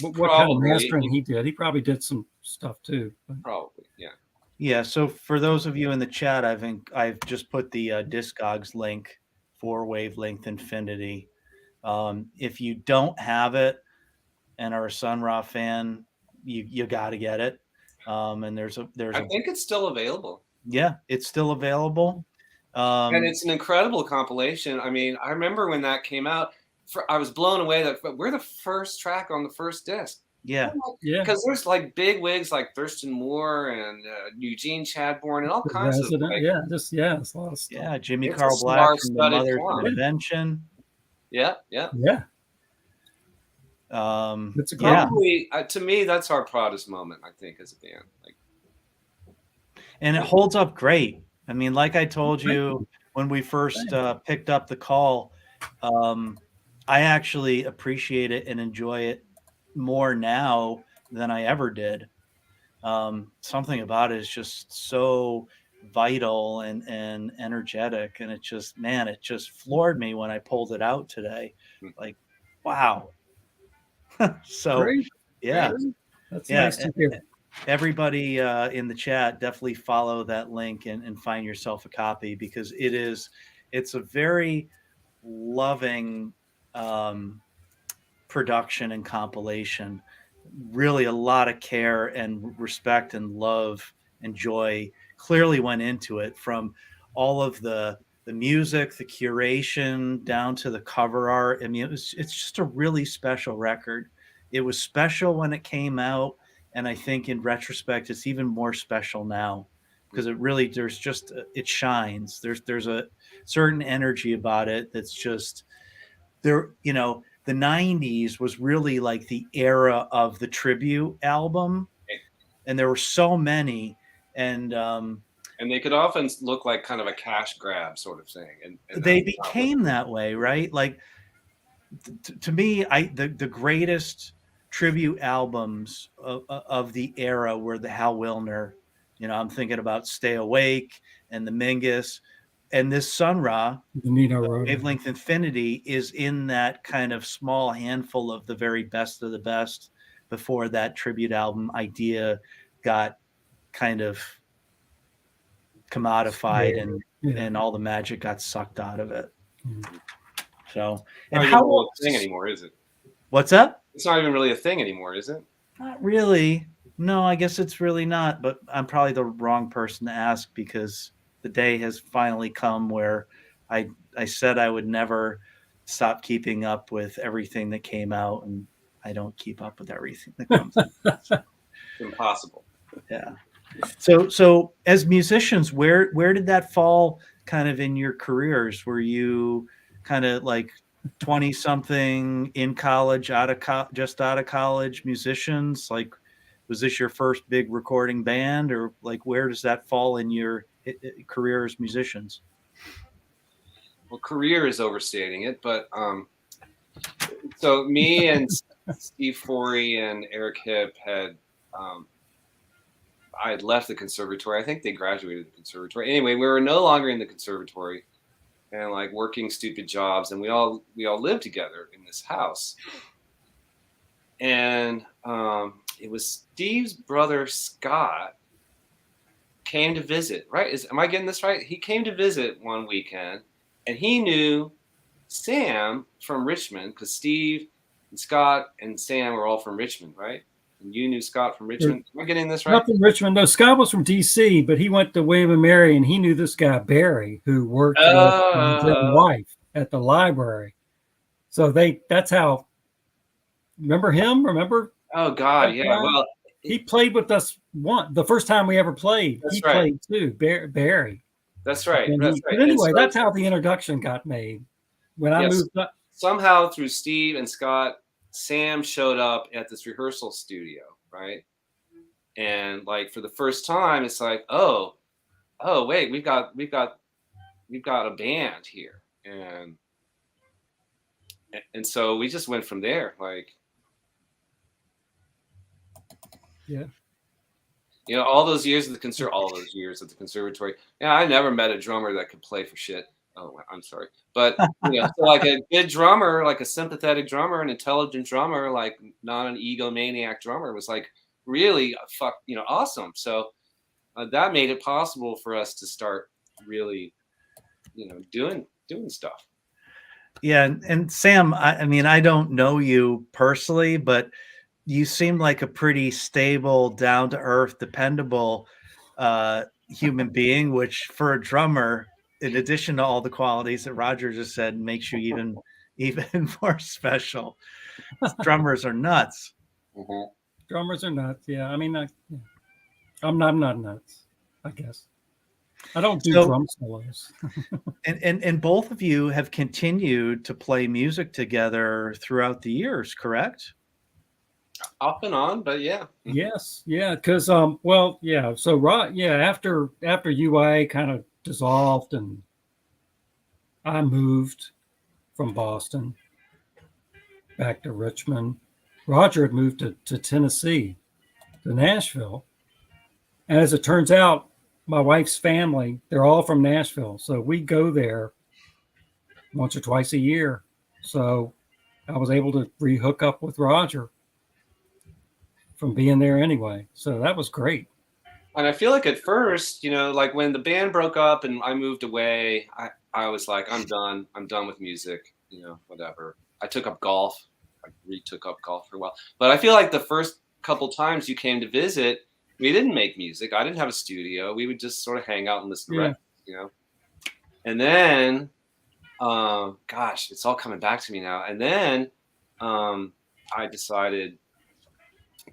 What kind of mastering he did? He probably did some stuff too. Probably, yeah. Yeah. So for those of you in the chat, I've just put the Discogs link for Wavelength Infinity. If you don't have it and are a Sun Ra fan, you got to get it. And I think it's still available. Yeah, it's still available. And it's an incredible compilation. I mean, I remember when that came out, I was blown away that we're the first track on the first disc. Yeah. Because there's like big wigs like Thurston Moore and Eugene Chadbourne and all kinds of it's a lot of stuff. Yeah, Jimmy Carl Black from the Mothers of Invention. Yeah. It's probably to me that's our proudest moment, I think, as a band. And it holds up great. I mean, like I told you when we first picked up the call, I actually appreciate it and enjoy it more now than I ever did. Something about it is just so vital and energetic, and it just floored me when I pulled it out today. Like, wow. So great. Yeah. That's nice to hear. Everybody in the chat, definitely follow that link and find yourself a copy, because it's a very loving production and compilation. Really a lot of care and respect and love and joy clearly went into it, from all of the music, the curation, down to the cover art. I mean, it's just a really special record. It was special when it came out, and I think in retrospect, it's even more special now, because it shines. There's a certain energy about it that's just there. The 90s was really like the era of the tribute album, and there were so many, and they could often look like kind of a cash grab sort of thing. And they became that way, right? Like to me, the greatest tribute albums of the era were the Hal Wilner. I'm thinking about Stay Awake and the Mingus, and this Sun Ra, Wavelength Infinity, is in that kind of small handful of the very best of the best before that tribute album idea got kind of commodified and all the magic got sucked out of it. Mm. So, Not and even how really a thing anymore, is it? What's that? It's not even really a thing anymore, is it? Not really. No, I guess it's really not. But I'm probably the wrong person to ask because the day has finally come where I said I would never stop keeping up with everything that came out, and I don't keep up with everything that comes out. It's impossible. Yeah. So as musicians, where did that fall kind of in your careers? Were you kind of like 20 something in college, just out of college musicians? Like, was this your first big recording band, or like where does that fall in your career as musicians? Well, career is overstating it, but so me and Steve Forrey and Eric Hipp had I had left the conservatory. I think they graduated the conservatory. Anyway, we were no longer in the conservatory and like working stupid jobs, and we all lived together in this house. And it was Steve's brother Scott came to visit. Right? Am I getting this right? He came to visit one weekend, and he knew Sam from Richmond because Steve and Scott and Sam were all from Richmond, right? And you knew Scott from Richmond. Am I getting this right? Not from Richmond. No, Scott was from D.C., but he went to William and Mary, and he knew this guy Barry, who worked with his wife at the library. So that's how. Remember him? Remember? Oh God, yeah. Well, he played with us the first time we ever played. He played too, Barry. That's right. But anyway, that's how the introduction got made. When I moved up, somehow through Steve and Scott, Sam showed up at this rehearsal studio, right? And like for the first time, it's like, oh, wait, we've got a band here, and so we just went from there, like, yeah. You know, all those years at the conservatory. Yeah, I never met a drummer that could play for shit. Oh, I'm sorry, but you know, so like a good drummer, like a sympathetic drummer, an intelligent drummer, like not an egomaniac drummer, was like really awesome. So that made it possible for us to start really, doing stuff. Yeah, and Sam, I mean, I don't know you personally, but you seem like a pretty stable, down to earth, dependable human being, which for a drummer, in addition to all the qualities that Rodger just said, makes you even more special. Drummers are nuts. Mm-hmm. Drummers are nuts. Yeah, I mean, I'm not nuts, I guess. I don't do drum solos. and both of you have continued to play music together throughout the years, correct? Off and on, but yeah. Yes, yeah, because So after UIA kind of dissolved and I moved from Boston back to Richmond, Rodger had moved to Tennessee, to Nashville, and as it turns out, my wife's family, they're all from Nashville, so we go there once or twice a year. So I was able to re-hook up with Rodger from being there anyway. So that was great. And I feel like at first, like when the band broke up and I moved away, I was like, I'm done. I'm done with music, whatever. I took up golf. I retook up golf for a while. But I feel like the first couple times you came to visit, we didn't make music. I didn't have a studio. We would just sort of hang out and listen to records, And then, gosh, it's all coming back to me now. And then I decided,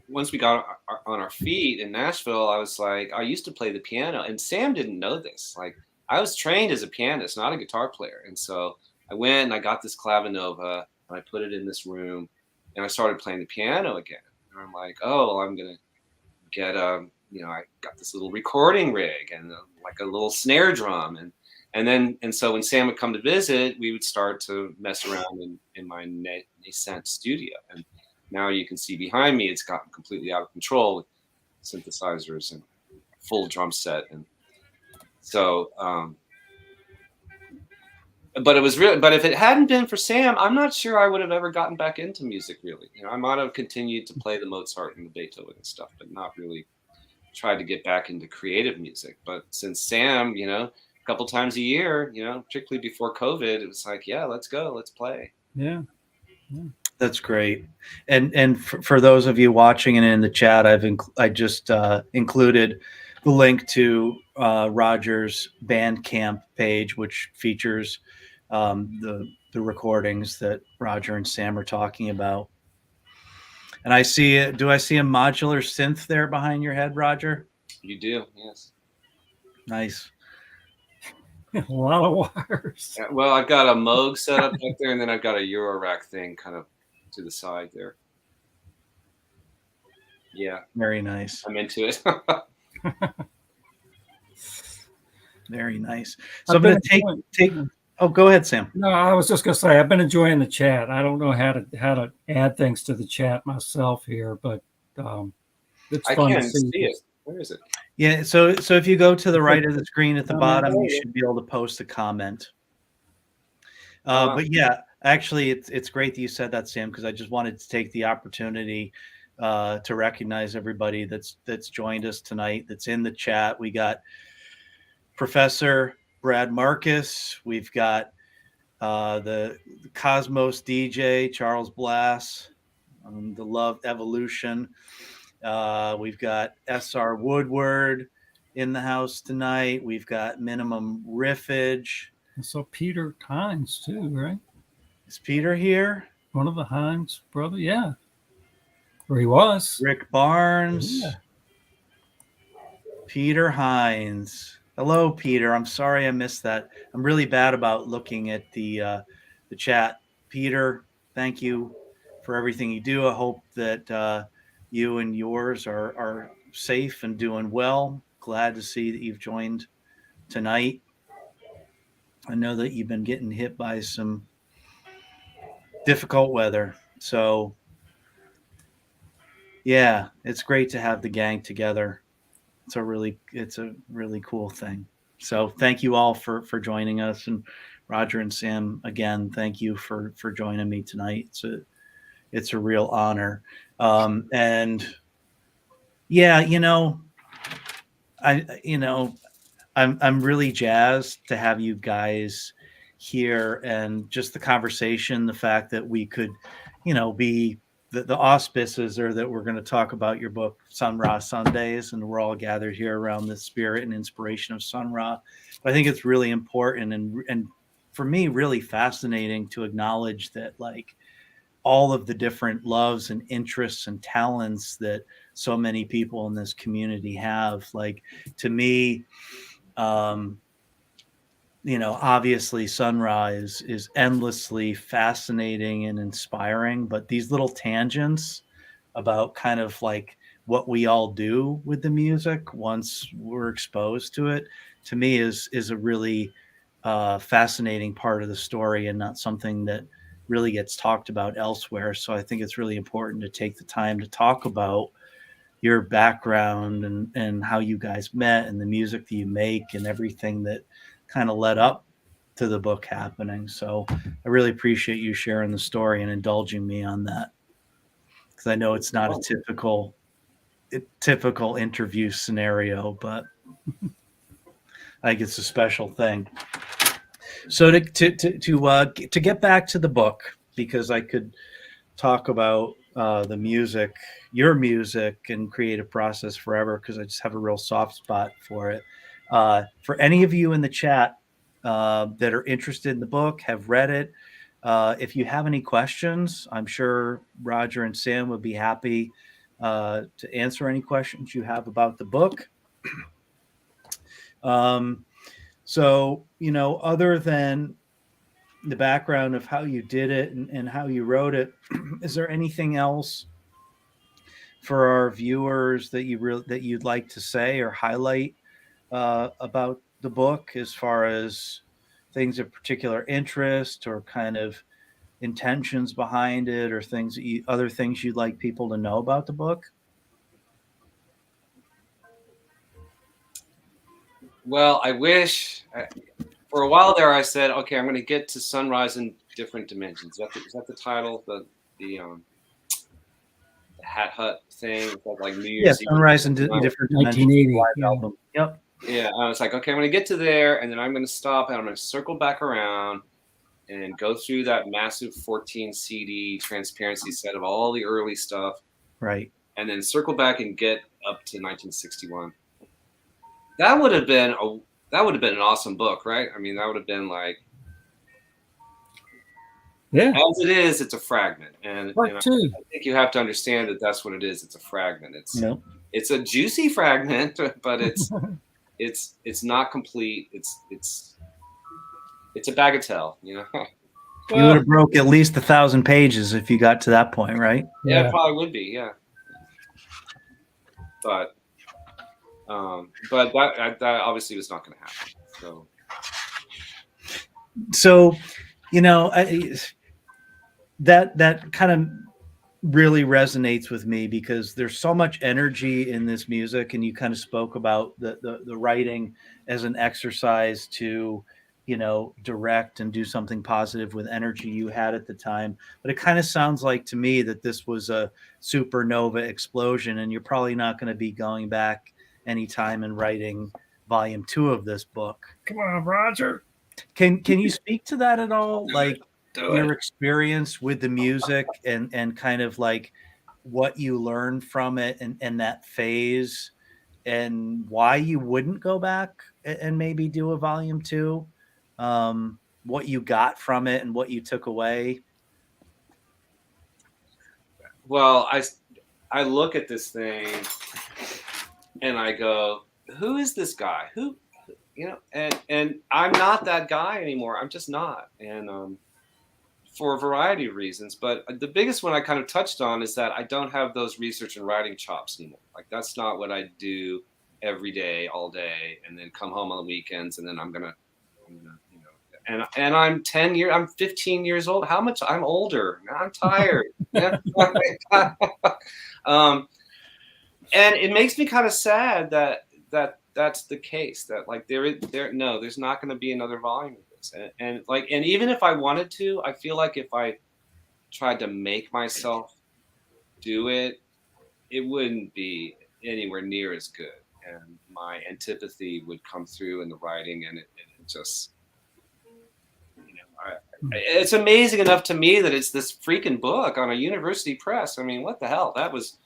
once we got on our feet in Nashville, I was like, I used to play the piano, and Sam didn't know this. Like, I was trained as a pianist, not a guitar player. And so I went and I got this Clavinova and I put it in this room and I started playing the piano again. And I'm like, oh, well, I'm going to get I got this little recording rig and like a little snare drum. And so when Sam would come to visit, we would start to mess around in my nascent studio. And now you can see behind me, it's gotten completely out of control with synthesizers and full drum set. And so, but it was real. But if it hadn't been for Sam, I'm not sure I would have ever gotten back into music. Really, I might have continued to play the Mozart and the Beethoven and stuff, but not really tried to get back into creative music. But since Sam, a couple times a year, you know, particularly before COVID, it was like, yeah, let's go, let's play. Yeah. That's great. And for those of you watching and in the chat, I just included the link to Rodger's Bandcamp page, which features the recordings that Rodger and Sam are talking about. And I see, do I see a modular synth there behind your head, Rodger? You do, yes. Nice. A lot of wires. Yeah, well, I've got a Moog set up back there, and then I've got a Eurorack thing kind of to the side there. Yeah. Very nice. I'm into it. Very nice. So I'm going to take. Oh, go ahead, Sam. No, I was just going to say I've been enjoying the chat. I don't know how to add things to the chat myself here, but it's fun to see it. Where is it? Yeah. So if you go to the right of the screen at the bottom, you should be able to post a comment. But yeah, actually, it's great that you said that, Sam, because I just wanted to take the opportunity to recognize everybody that's joined us tonight, that's in the chat. We got Professor Brad Marcus. We've got the Cosmos DJ, Charles Blass, the Love Evolution. We've got SR Woodward in the house tonight. We've got Minimum Riffage. And so Peter Hines too, right? Is Peter here? One of the Hines brother, yeah. Or he was. Rick Barnes. Yeah. Peter Hines. Hello, Peter. I'm sorry I missed that. I'm really bad about looking at the chat. Peter, thank you for everything you do. I hope that you and yours are safe and doing well. Glad to see that you've joined tonight. I know that you've been getting hit by some difficult weather. So, yeah, it's great to have the gang together. It's a really cool thing. So thank you all for joining us, and Rodger and Sam, again, thank you for joining me tonight. It's a real honor. And yeah, I'm really jazzed to have you guys here, and just the conversation, the fact that we could, be the auspices are that we're going to talk about your book, Sun Ra Sundays, and we're all gathered here around the spirit and inspiration of Sun Ra. But I think it's really important and for me, really fascinating to acknowledge that, like, all of the different loves and interests and talents that so many people in this community have. Like, to me, obviously Sun Ra is endlessly fascinating and inspiring, but these little tangents about kind of like what we all do with the music once we're exposed to it, to me is a really fascinating part of the story, and not something that really gets talked about elsewhere. So I think it's really important to take the time to talk about your background and how you guys met, and the music that you make, and everything that kind of led up to the book happening. So I really appreciate you sharing the story and indulging me on that, because I know it's not a typical interview scenario, but I think it's a special thing. So to get back to the book, because I could talk about the music, your music and creative process forever, because I just have a real soft spot for it. For any of you in the chat that are interested in the book, have read it, if you have any questions, I'm sure Rodger and Sam would be happy to answer any questions you have about the book. So, other than the background of how you did it and how you wrote it, is there anything else for our viewers that you'd like to say or highlight about the book, as far as things of particular interest or kind of intentions behind it, or other things you'd like people to know about the book? Well, I wish for a while there I said, okay, I'm going to get to Sunrise in Different Dimensions. Is that the title? The Hat Hut thing? Is that like New Year's Eve? Sunrise in Different Dimensions. 1980 album. Yep. Yeah, I was like, okay, I'm going to get to there, and then I'm going to stop, and I'm going to circle back around and go through that massive 14 CD transparency set of all the early stuff, Right. and then circle back and get up to 1961. That would have been an awesome book, right? I mean, that would have been like, Yeah. as it is, it's a fragment, and Part I two. think you have to understand that that's what it is. It's a fragment. Yep. It's a juicy fragment, but it's not complete. It's a bagatelle, you know. You would have broke at least 1,000 pages if you got to that point, right? Yeah, it probably would be, yeah. But that obviously was not going to happen. So, you know, that kind of really resonates with me because there's so much energy in this music, and you kind of spoke about the writing as an exercise to, you know, direct and do something positive with energy you had at the time. But it kind of sounds like to me that this was a supernova explosion, and you're probably not going to be going back anytime and writing volume 2 of this book. Come on, Rodger. Can you speak to that at all? Like your experience with the music and kind of like what you learned from it and that phase, and why you wouldn't go back and maybe do a volume 2, what you got from it and what you took away? Well, I look at this thing and I go, who is this guy? Who, you know, and I'm not that guy anymore. I'm just not. And for a variety of reasons, but the biggest one I kind of touched on is that I don't have those research and writing chops anymore. Like that's not what I do every day, all day, and then come home on the weekends, and then I'm gonna you know, and I'm 15 years old. How much? I'm older. I'm tired. And it makes me kind of sad that that's the case. That like there's not going to be another volume of this. And even if I wanted to, I feel like if I tried to make myself do it, it wouldn't be anywhere near as good. And my antipathy would come through in the writing, and it just, you know, it's amazing enough to me that it's this freaking book on a university press. I mean, what the hell? That was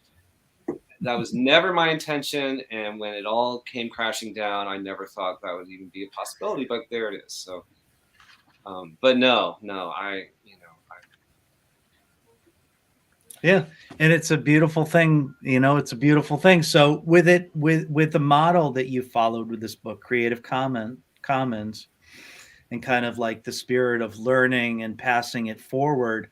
never my intention, and when it all came crashing down, I never thought that would even be a possibility. But there it is. So, but no, Yeah, and it's a beautiful thing. You know, it's a beautiful thing. So with the model that you followed with this book, Creative Commons, and kind of like the spirit of learning and passing it forward,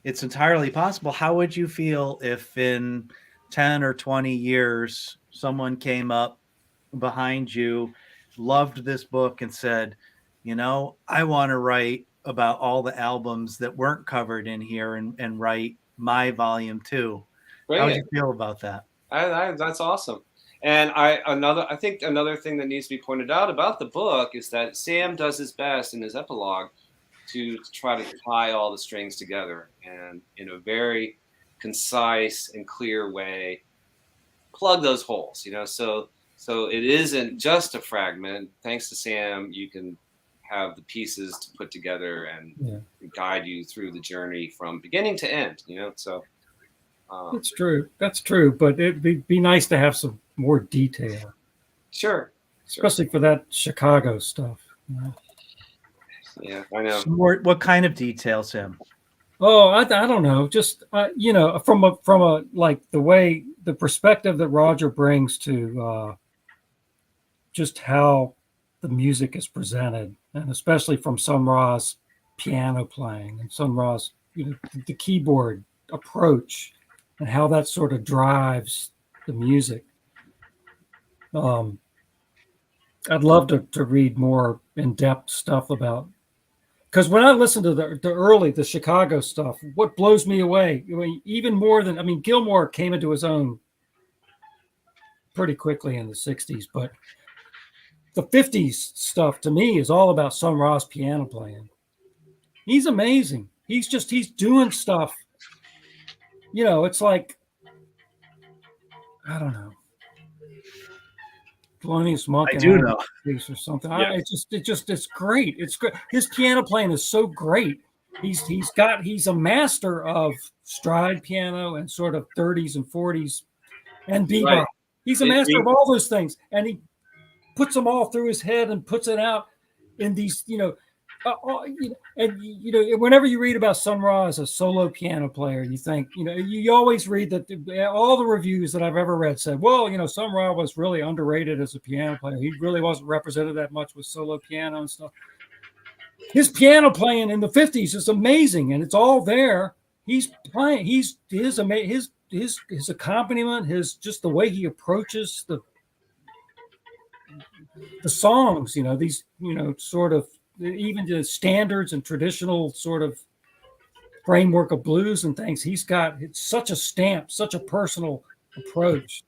it's entirely possible. How would you feel if in 10 or 20 years someone came up behind you, loved this book, and said, you know, I want to write about all the albums that weren't covered in here and write my volume 2? How would you feel about that? That's awesome. And I think another thing that needs to be pointed out about the book is that Sam does his best in his epilogue to try to tie all the strings together and in a very concise and clear way plug those holes, you know, so it isn't just a fragment. Thanks to Sam, you can have the pieces to put together and guide you through the journey from beginning to end, you know. So that's true, but it'd be nice to have some more detail. Sure. Especially for that Chicago stuff, you know? Yeah, I know. What kind of detail, Sam? Oh, I don't know. Just you know, from a like the perspective that Rodger brings to just how the music is presented, and especially from Sun Ra's piano playing and Sun Ra's, you know, the keyboard approach and how that sort of drives the music. I'd love to read more in-depth stuff about. Because when I listen to the Chicago stuff, what blows me away, I mean, even more than, I mean, Gilmour came into his own pretty quickly in the 60s, but the 50s stuff to me is all about Sun Ra's piano playing. He's amazing. He's doing stuff. You know, it's like, I don't know. Thelonious Monk I and do know. piece or something. Yeah. It's great. It's great. His piano playing is so great. He's a master of stride piano and sort of 30s and 40s and bebop. Right. He's a master of all those things, and he puts them all through his head and puts it out in these, and whenever you read about Sun Ra as a solo piano player, you think, you always read that all the reviews that I've ever read said, well, Sun Ra was really underrated as a piano player. He really wasn't represented that much with solo piano and stuff. His piano playing in the 50s is amazing, and it's all there. He's playing. His accompaniment, just the way he approaches the songs, these, sort of even the standards and traditional sort of framework of blues and things. It's such a stamp, such a personal approach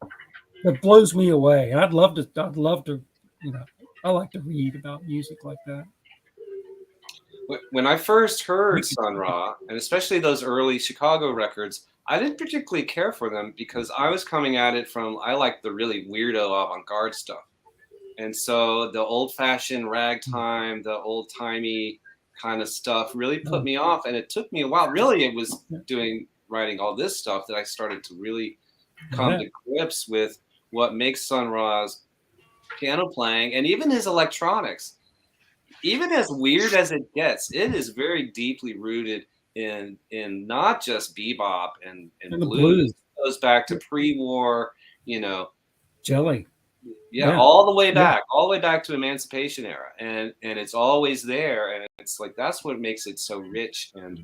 that blows me away. And I'd love to, I like to read about music like that. When I first heard Sun Ra, and especially those early Chicago records, I didn't particularly care for them because I was coming at it I like the really weirdo avant-garde stuff. And so the old-fashioned ragtime, the old-timey kind of stuff really put me off. And it took me a while. Really, it was writing all this stuff that I started to really come to grips with what makes Sun Ra's piano playing and even his electronics. Even as weird as it gets, it is very deeply rooted in not just bebop and blues. It goes back to pre-war, Jelly. Yeah, all the way back to Emancipation era, and it's always there, and it's like that's what makes it so rich and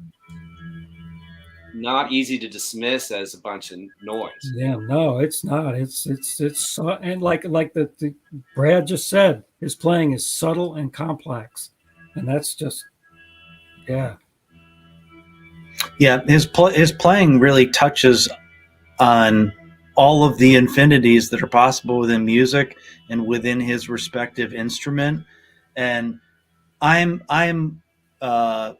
not easy to dismiss as a bunch of noise. Yeah, no, it's not. It's and like the Brad just said, his playing is subtle and complex, and that's just yeah. His playing really touches on all of the infinities that are possible within music and within his respective instrument. And I'm a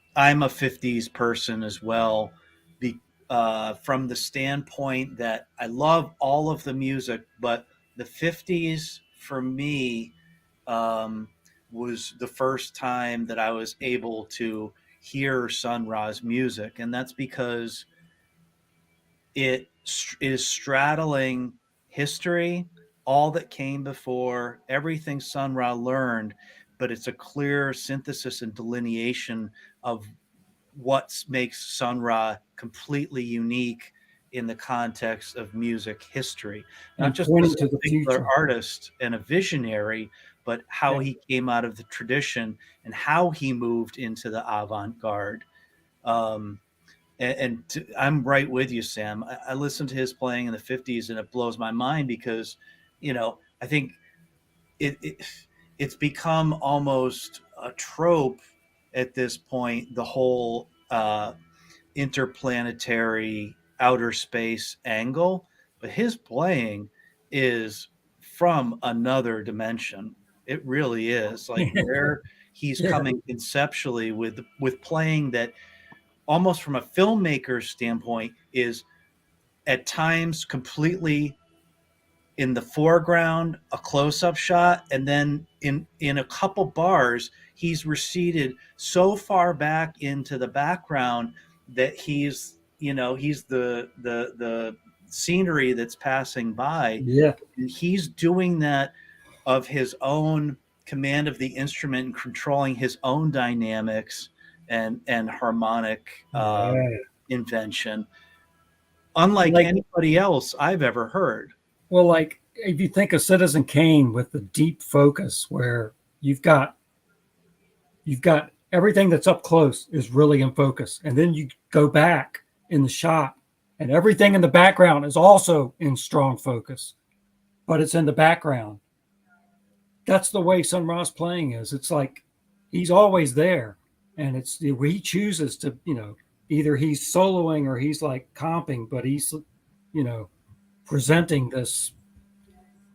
50s person as well, from the standpoint that I love all of the music, but the 50s for me was the first time that I was able to hear Sun Ra's music. And that's because it is straddling history, all that came before, everything Sun Ra learned, but it's a clear synthesis and delineation of what makes Sun Ra completely unique in the context of music history. Not just as a particular artist and a visionary, but how he came out of the tradition and how he moved into the avant-garde. I'm right with you, Sam. I listened to his playing in the 50s and it blows my mind because, I think it's become almost a trope at this point, the whole interplanetary outer space angle. But his playing is from another dimension. It really is. Like where he's coming conceptually with playing that almost from a filmmaker's standpoint is at times completely in the foreground, a close-up shot, and then in a couple bars he's receded so far back into the background that he's the scenery that's passing by. And he's doing that of his own command of the instrument and controlling his own dynamics and harmonic invention, unlike anybody else I've ever heard. Well, like if you think of Citizen Kane with the deep focus, where you've got everything that's up close is really in focus, and then you go back in the shot, and everything in the background is also in strong focus, but it's in the background. That's the way Sun Ra's playing is. It's like he's always there. And it's he chooses to, either he's soloing or he's like comping, but he's, presenting this.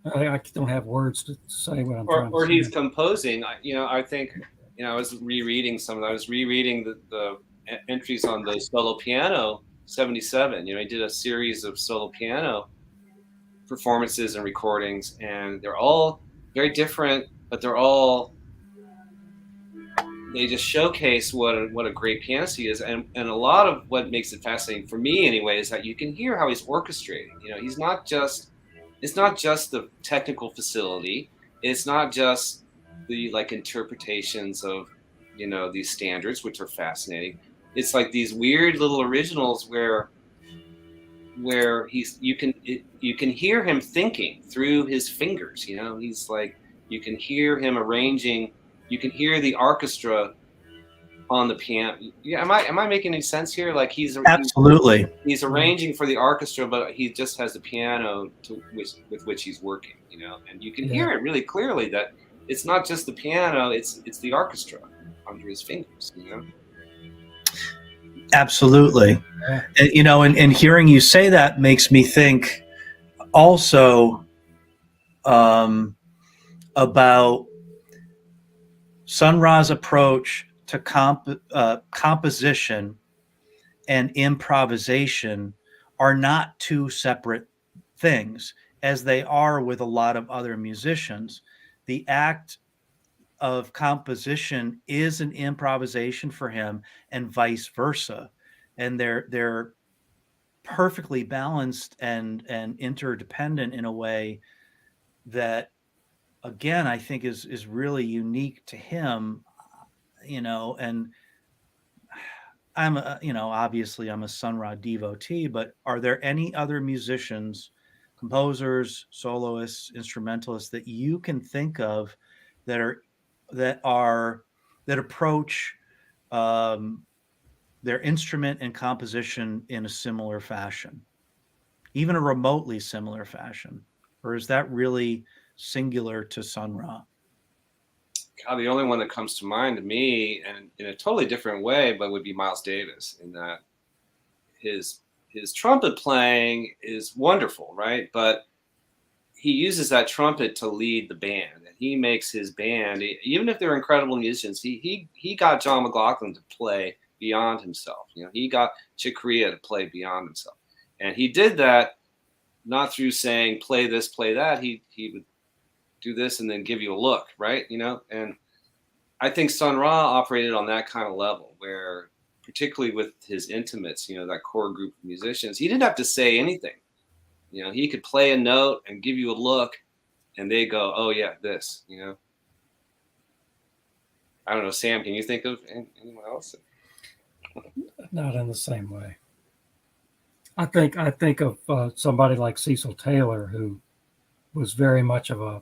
I don't have words to say what I'm trying to say. Or he's composing. I think, I was rereading some of that. I was rereading the entries on the solo piano 77. He did a series of solo piano performances and recordings, and they're all very different, but they just showcase what a great pianist he is. And a lot of what makes it fascinating for me anyway is that you can hear how he's orchestrating. You know, it's not just the technical facility, it's not just the like interpretations of, you know, these standards, which are fascinating. It's like these weird little originals where you can hear him thinking through his fingers. You know, he's like, you can hear him arranging, you can hear the orchestra on the piano. Yeah, am I making any sense here? Like Absolutely. he's arranging for the orchestra, but he just has the piano with which he's working, you know, and you can hear it really clearly that it's not just the piano, it's the orchestra under his fingers, you know. Absolutely. And, you know, and hearing you say that makes me think also about Sun Ra's approach to composition and improvisation are not two separate things, as they are with a lot of other musicians. The act of composition is an improvisation for him, and vice versa, and they're perfectly balanced and interdependent in a way that, again, I think is really unique to him. You know, and I'm obviously I'm a Sun Ra devotee, but are there any other musicians, composers, soloists, instrumentalists that you can think of that approach their instrument and composition in a similar fashion, even a remotely similar fashion? Or is that really singular to Sun Ra? God, the only one that comes to mind to me, and in a totally different way, but would be Miles Davis, in that his trumpet playing is wonderful, right? But he uses that trumpet to lead the band, and he makes his band, even if they're incredible musicians, he got John McLaughlin to play beyond himself. You know, he got Chick Corea to play beyond himself, and he did that not through saying play this, play that. He would do this and then give you a look, right? You know, and I think Sun Ra operated on that kind of level, where particularly with his intimates, you know, that core group of musicians, he didn't have to say anything. You know, he could play a note and give you a look, and they go, "Oh yeah, this." You know, I don't know, Sam. Can you think of anyone else? Not in the same way. I think of somebody like Cecil Taylor, who was very much of a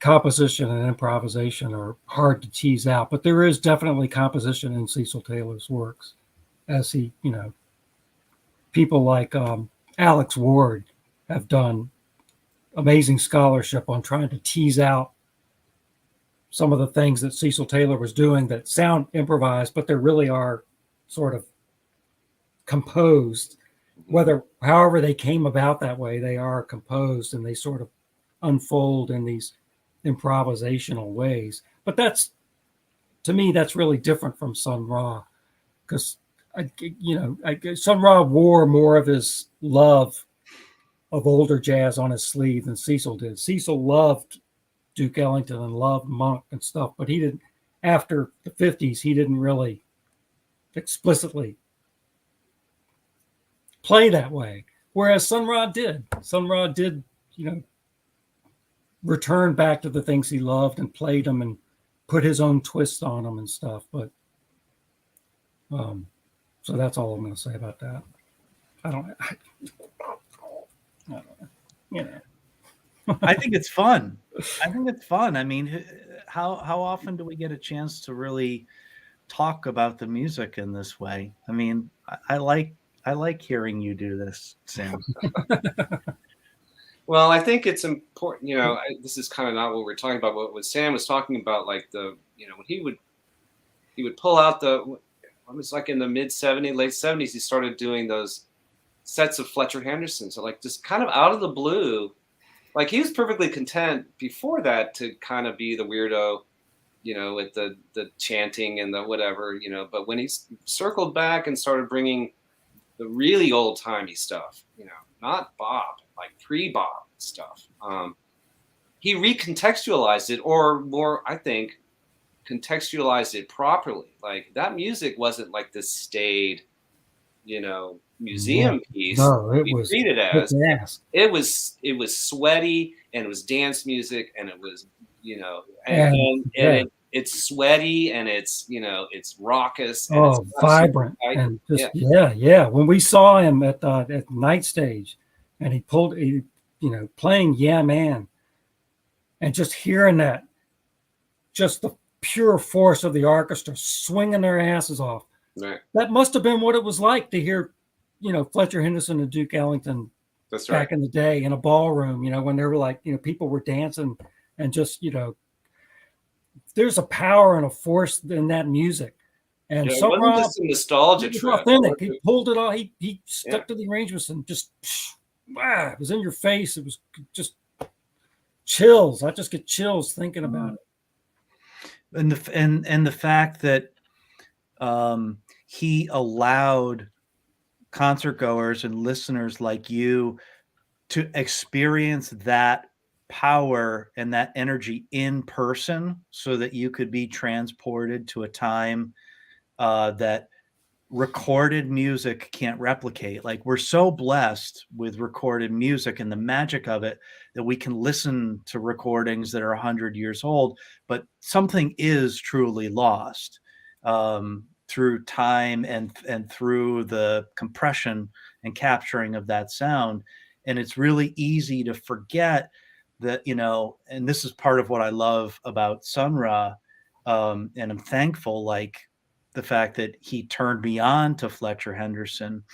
composition and improvisation are hard to tease out, but there is definitely composition in Cecil Taylor's works, as he, you know, people like Alex Ward have done amazing scholarship on trying to tease out some of the things that Cecil Taylor was doing that sound improvised, but they really are sort of composed. However they came about that way, they are composed and they sort of unfold in these improvisational ways. But to me, that's really different from Sun Ra, because Sun Ra wore more of his love of older jazz on his sleeve than Cecil did. Cecil loved Duke Ellington and loved Monk and stuff, but he didn't. After the 50s, he didn't really explicitly play that way. Whereas Sun Ra did. Sun Ra did, you know, return back to the things he loved and played them and put his own twist on them and stuff. But so that's all I'm going to say about that. I don't know. You know. I think it's fun. I mean, how often do we get a chance to really talk about the music in this way? I mean, I like hearing you do this, Sam. Well, I think it's important, you know, this is kind of not what we're talking about. What Sam was talking about, like when he would pull out it was like in the late 70s, he started doing those sets of Fletcher Henderson. So like just kind of out of the blue, like he was perfectly content before that to kind of be the weirdo, you know, with the chanting and the whatever, you know, but when he circled back and started bringing the really old timey stuff, you know, not Bob, like pre-bop stuff. He recontextualized it, or more, I think, contextualized it properly. Like that music wasn't like this staid, museum piece. No, it we was treated it as it was sweaty, and it was dance music, and it was it's sweaty, and it's it's raucous, and it's vibrant, and just yeah. When we saw him at Night Stage, and he playing Yeah Man, and just hearing that, just the pure force of the orchestra swinging their asses off. Right. That must have been what it was like to hear, Fletcher Henderson and Duke Ellington. That's right. Back in the day in a ballroom, when they were like, people were dancing, and just, there's a power and a force in that music. And it wasn't just a nostalgia trip. Authentic. He pulled it all. He stuck to the arrangements and just, it was in your face. It was just chills. I just get chills thinking about it. And the fact that he allowed concert goers and listeners like you to experience that power and that energy in person, so that you could be transported to a time that recorded music can't replicate. Like, we're so blessed with recorded music and the magic of it that we can listen to recordings that are 100 years old, but something is truly lost through time and through the compression and capturing of that sound. And it's really easy to forget that, and this is part of what I love about Sun Ra, and I'm thankful, like, the fact that he turned me on to Fletcher Henderson,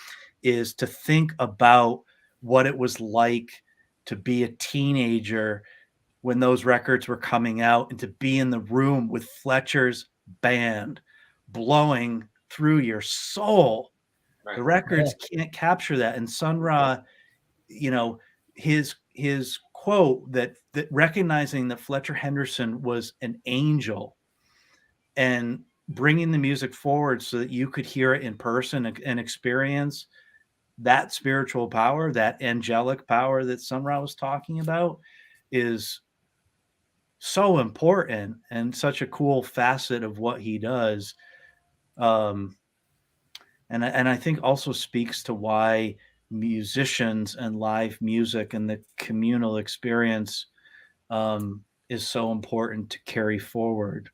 is to think about what it was like to be a teenager when those records were coming out, and to be in the room with Fletcher's band blowing through your soul. Right. The records can't capture that. And Sun Ra, his quote that recognizing that Fletcher Henderson was an angel and bringing the music forward so that you could hear it in person and experience that spiritual power, that angelic power that Sun Ra was talking about, is so important and such a cool facet of what he does. And I think also speaks to why musicians and live music and the communal experience is so important to carry forward.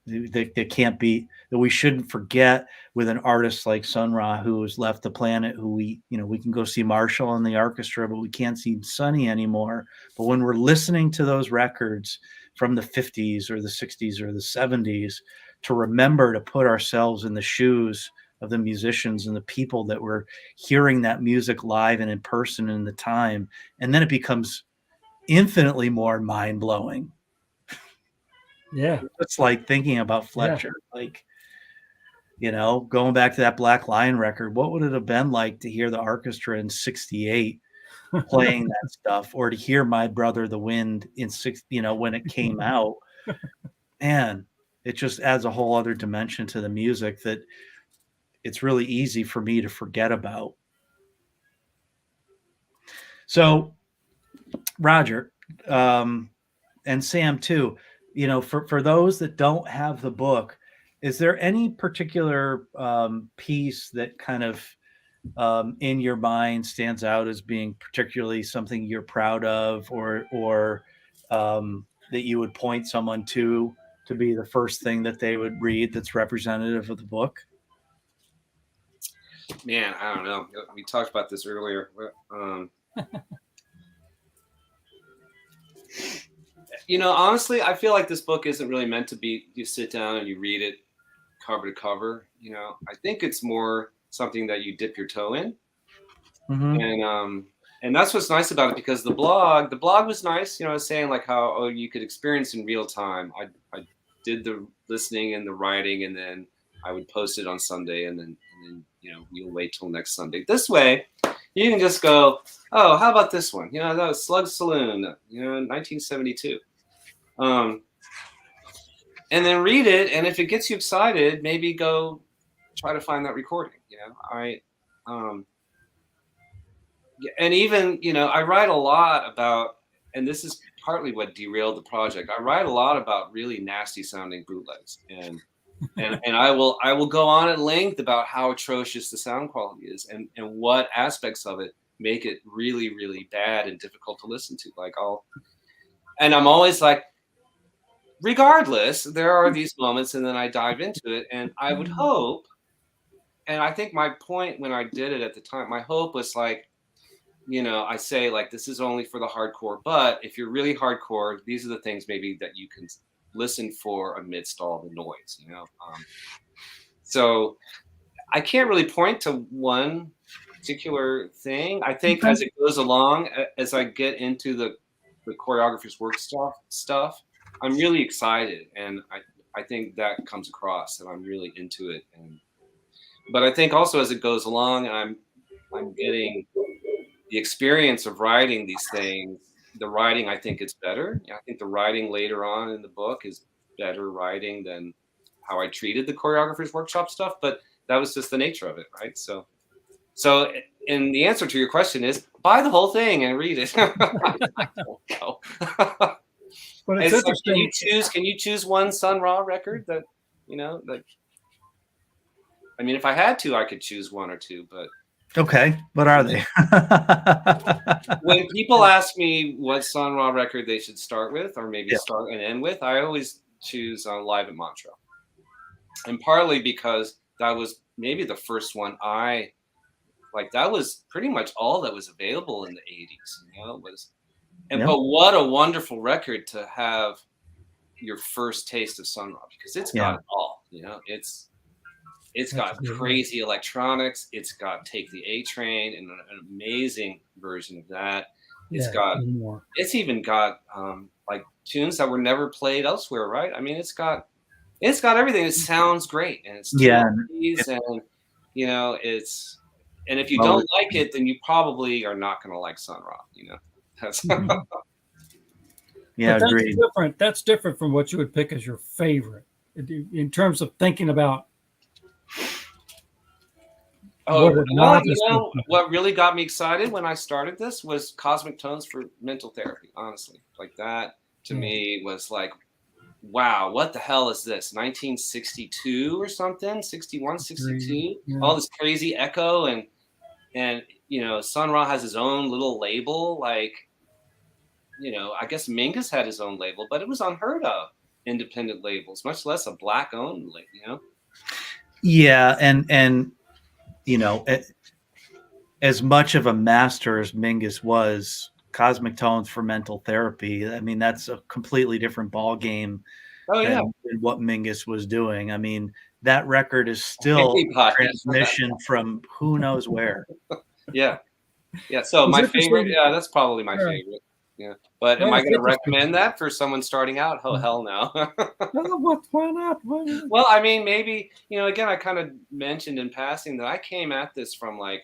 They can't be, that we shouldn't forget with an artist like Sun Ra, who has left the planet, who we can go see Marshall and the orchestra, but we can't see Sonny anymore. But when we're listening to those records from the 50s or the 60s or the 70s, to remember to put ourselves in the shoes of the musicians and the people that were hearing that music live and in person in the time. And then it becomes infinitely more mind-blowing. Yeah. It's like thinking about Fletcher, like, going back to that Black Lion record, what would it have been like to hear the orchestra in 68 playing that stuff, or to hear My Brother the Wind in when it came out? Man, it just adds a whole other dimension to the music that it's really easy for me to forget about. So, Rodger, and Sam too, for those that don't have the book, is there any particular piece that kind of in your mind stands out as being particularly something you're proud of, or that you would point someone to be the first thing that they would read that's representative of the book? Man, I don't know. We talked about this earlier. Honestly, I feel like this book isn't really meant to be, you sit down and you read it cover to cover. I think it's more something that you dip your toe in. Mm-hmm. And that's what's nice about it, because the blog was nice. I was saying like how you could experience in real time. I did the listening and the writing, and then I would post it on Sunday, and then you'll wait till next Sunday. This way, you can just go, oh, how about this one? That was Slug Saloon, 1972. And then read it, and if it gets you excited, maybe go try to find that recording. and even, you know, I write a lot about, and this is partly what derailed the project. I write a lot about really nasty sounding bootlegs, and I will go on at length about how atrocious the sound quality is, and what aspects of it make it really, really bad and difficult to listen to. Like and I'm always like, regardless, there are these moments, and then I dive into it, and I would hope, and I think my point when I did it at the time, my hope was like, you know, I say like, this is only for the hardcore, but if you're really hardcore, these are the things maybe that you can listen for amidst all the noise, you know? So I can't really point to one particular thing. I think as it goes along, as I get into the choreographer's work stuff, I'm really excited, and I think that comes across, and I'm really into it. But I think also as it goes along, and I'm getting the experience of writing these things. The writing, I think, is better. I think the writing later on in the book is better writing than how I treated the choreographer's workshop stuff. But that was just the nature of it, right? So, and the answer to your question is buy the whole thing and read it. I don't know. But it's interesting. Can you choose one Sun Ra record that, you know, that? I mean, if I had to, I could choose one or two, but. Okay, what are they? When people ask me what Sun Ra record they should start with, or maybe start and end with, I always choose Live at Montreux. And partly because that was maybe the first one that was pretty much all that was available in the 80s, you know, but what a wonderful record to have your first taste of Sun Ra, because it's got it all, you know, it's got crazy electronics. It's got Take the A Train and an amazing version of that. It's even got like tunes that were never played elsewhere, right? I mean, it's got everything. It sounds great, and it's and you know, and if you don't like it, then you probably are not going to like Sun Ra, you know. That's different. That's different from what you would pick as your favorite in terms of thinking about. You know, what really got me excited when I started this was Cosmic Tones for Mental Therapy, honestly. Like that, to me, was like, wow, what the hell is this? 1962 or something? 61, 62? All this crazy echo, and you know, Sun Ra has his own little label. Like, you know, I guess Mingus had his own label, but it was unheard of, independent labels, much less a black-owned, you know? Yeah, and you know, as much of a master as Mingus was, Cosmic Tones for Mental Therapy, I mean, that's a completely different ball game than what Mingus was doing. I mean, that record is still transmission from who knows where. Yeah. So my favorite, that's probably my favorite. Yeah. But am I going to recommend that for someone starting out? Oh, hell no. Why not? Well, I mean, maybe, you know, again, I kind of mentioned in passing that I came at this from like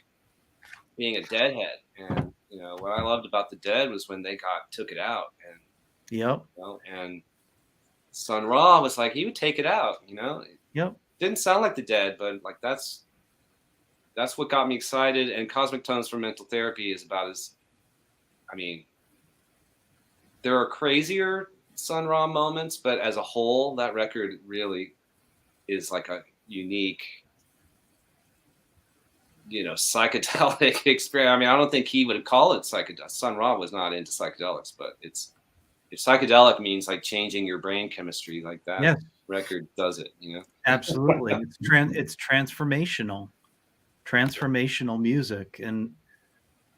being a Deadhead, and you know what I loved about the Dead was when they took it out, and you know, and Sun Ra was like, he would take it out, you know. Didn't sound like the Dead, but like that's what got me excited. And Cosmic Tones for Mental Therapy is about I mean, there are crazier Sun Ra moments, but as a whole, that record really is like a unique, you know, psychedelic experience. I mean, I don't think he would call it psychedelic. Sun Ra was not into psychedelics, but if psychedelic means like changing your brain chemistry, like that record does it, you know? Absolutely. It's transformational music, and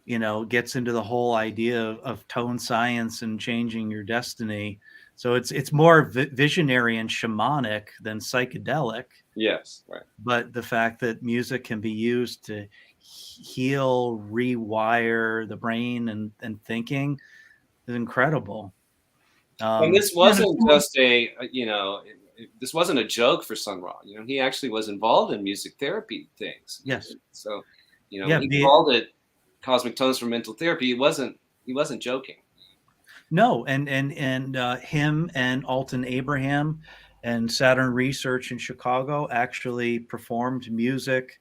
you know, gets into the whole idea of tone science and changing your destiny. So it's more visionary and shamanic than psychedelic. Yes, right. But the fact that music can be used to heal, rewire the brain and thinking is incredible. And this wasn't just this wasn't a joke for Sun Ra. You know, he actually was involved in music therapy things. Yes. So, you know, he called it Cosmic Tones for Mental Therapy. He wasn't joking. No, and him and Alton Abraham and Saturn Research in Chicago actually performed music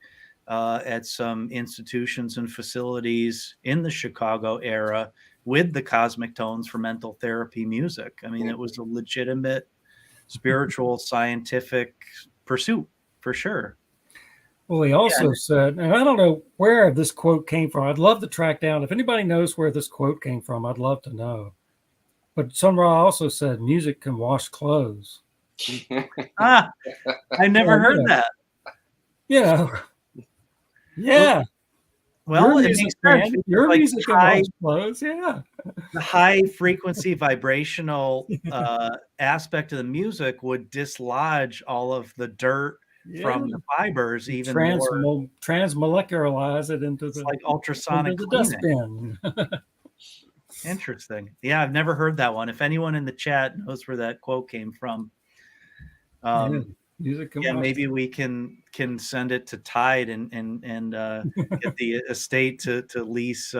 at some institutions and facilities in the Chicago era with the cosmic tones for mental therapy music. I mean, it was a legitimate spiritual, scientific pursuit for sure. Well, he also said, and I don't know where this quote came from. I'd love to track down. If anybody knows where this quote came from, I'd love to know. But Sun Ra also said, music can wash clothes. I never heard that. Yeah. Yeah. Well, it makes sense. Your music can wash clothes. Yeah. The high frequency vibrational aspect of the music would dislodge all of the dirt from the fibers, even more. Transmolecularize it into the like ultrasonic dustbin. Interesting. Yeah, I've never heard that one. If anyone in the chat knows where that quote came from, maybe we can send it to Tide and get the estate to lease.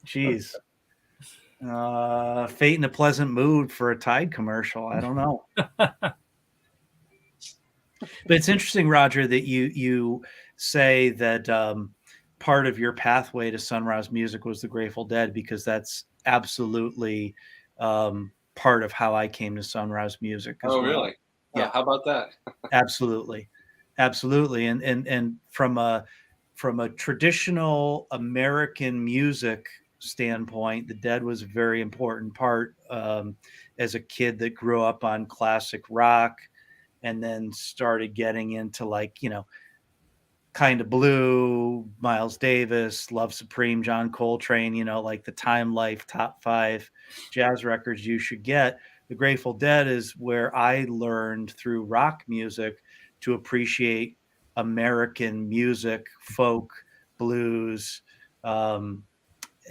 Geez, Fate in a Pleasant Mood for a Tide commercial. I don't know. But it's interesting, Rodger, that you say that part of your pathway to Sun Ra's music was the Grateful Dead, because that's absolutely part of how I came to Sun Ra's music. Oh, really? Yeah. How about that? Absolutely. And from a traditional American music standpoint, the Dead was a very important part. As a kid that grew up on classic rock, and then started getting into Kind of Blue, Miles Davis, Love Supreme, John Coltrane, like the Time Life top 5 jazz records you should get. The Grateful Dead is where I learned through rock music to appreciate American music, folk, blues, and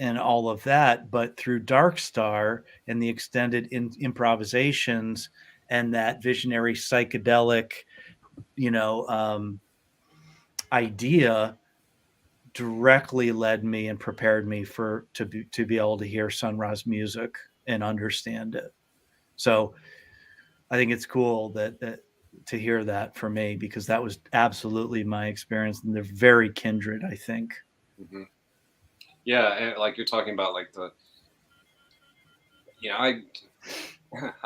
all of that. But through Dark Star and the extended improvisations and that visionary psychedelic, idea directly led me and prepared me to be able to hear Sun Ra's music and understand it. So I think it's cool that to hear that for me, because that was absolutely my experience, and they're very kindred, I think. Mm-hmm. Yeah, and like you're talking about, like how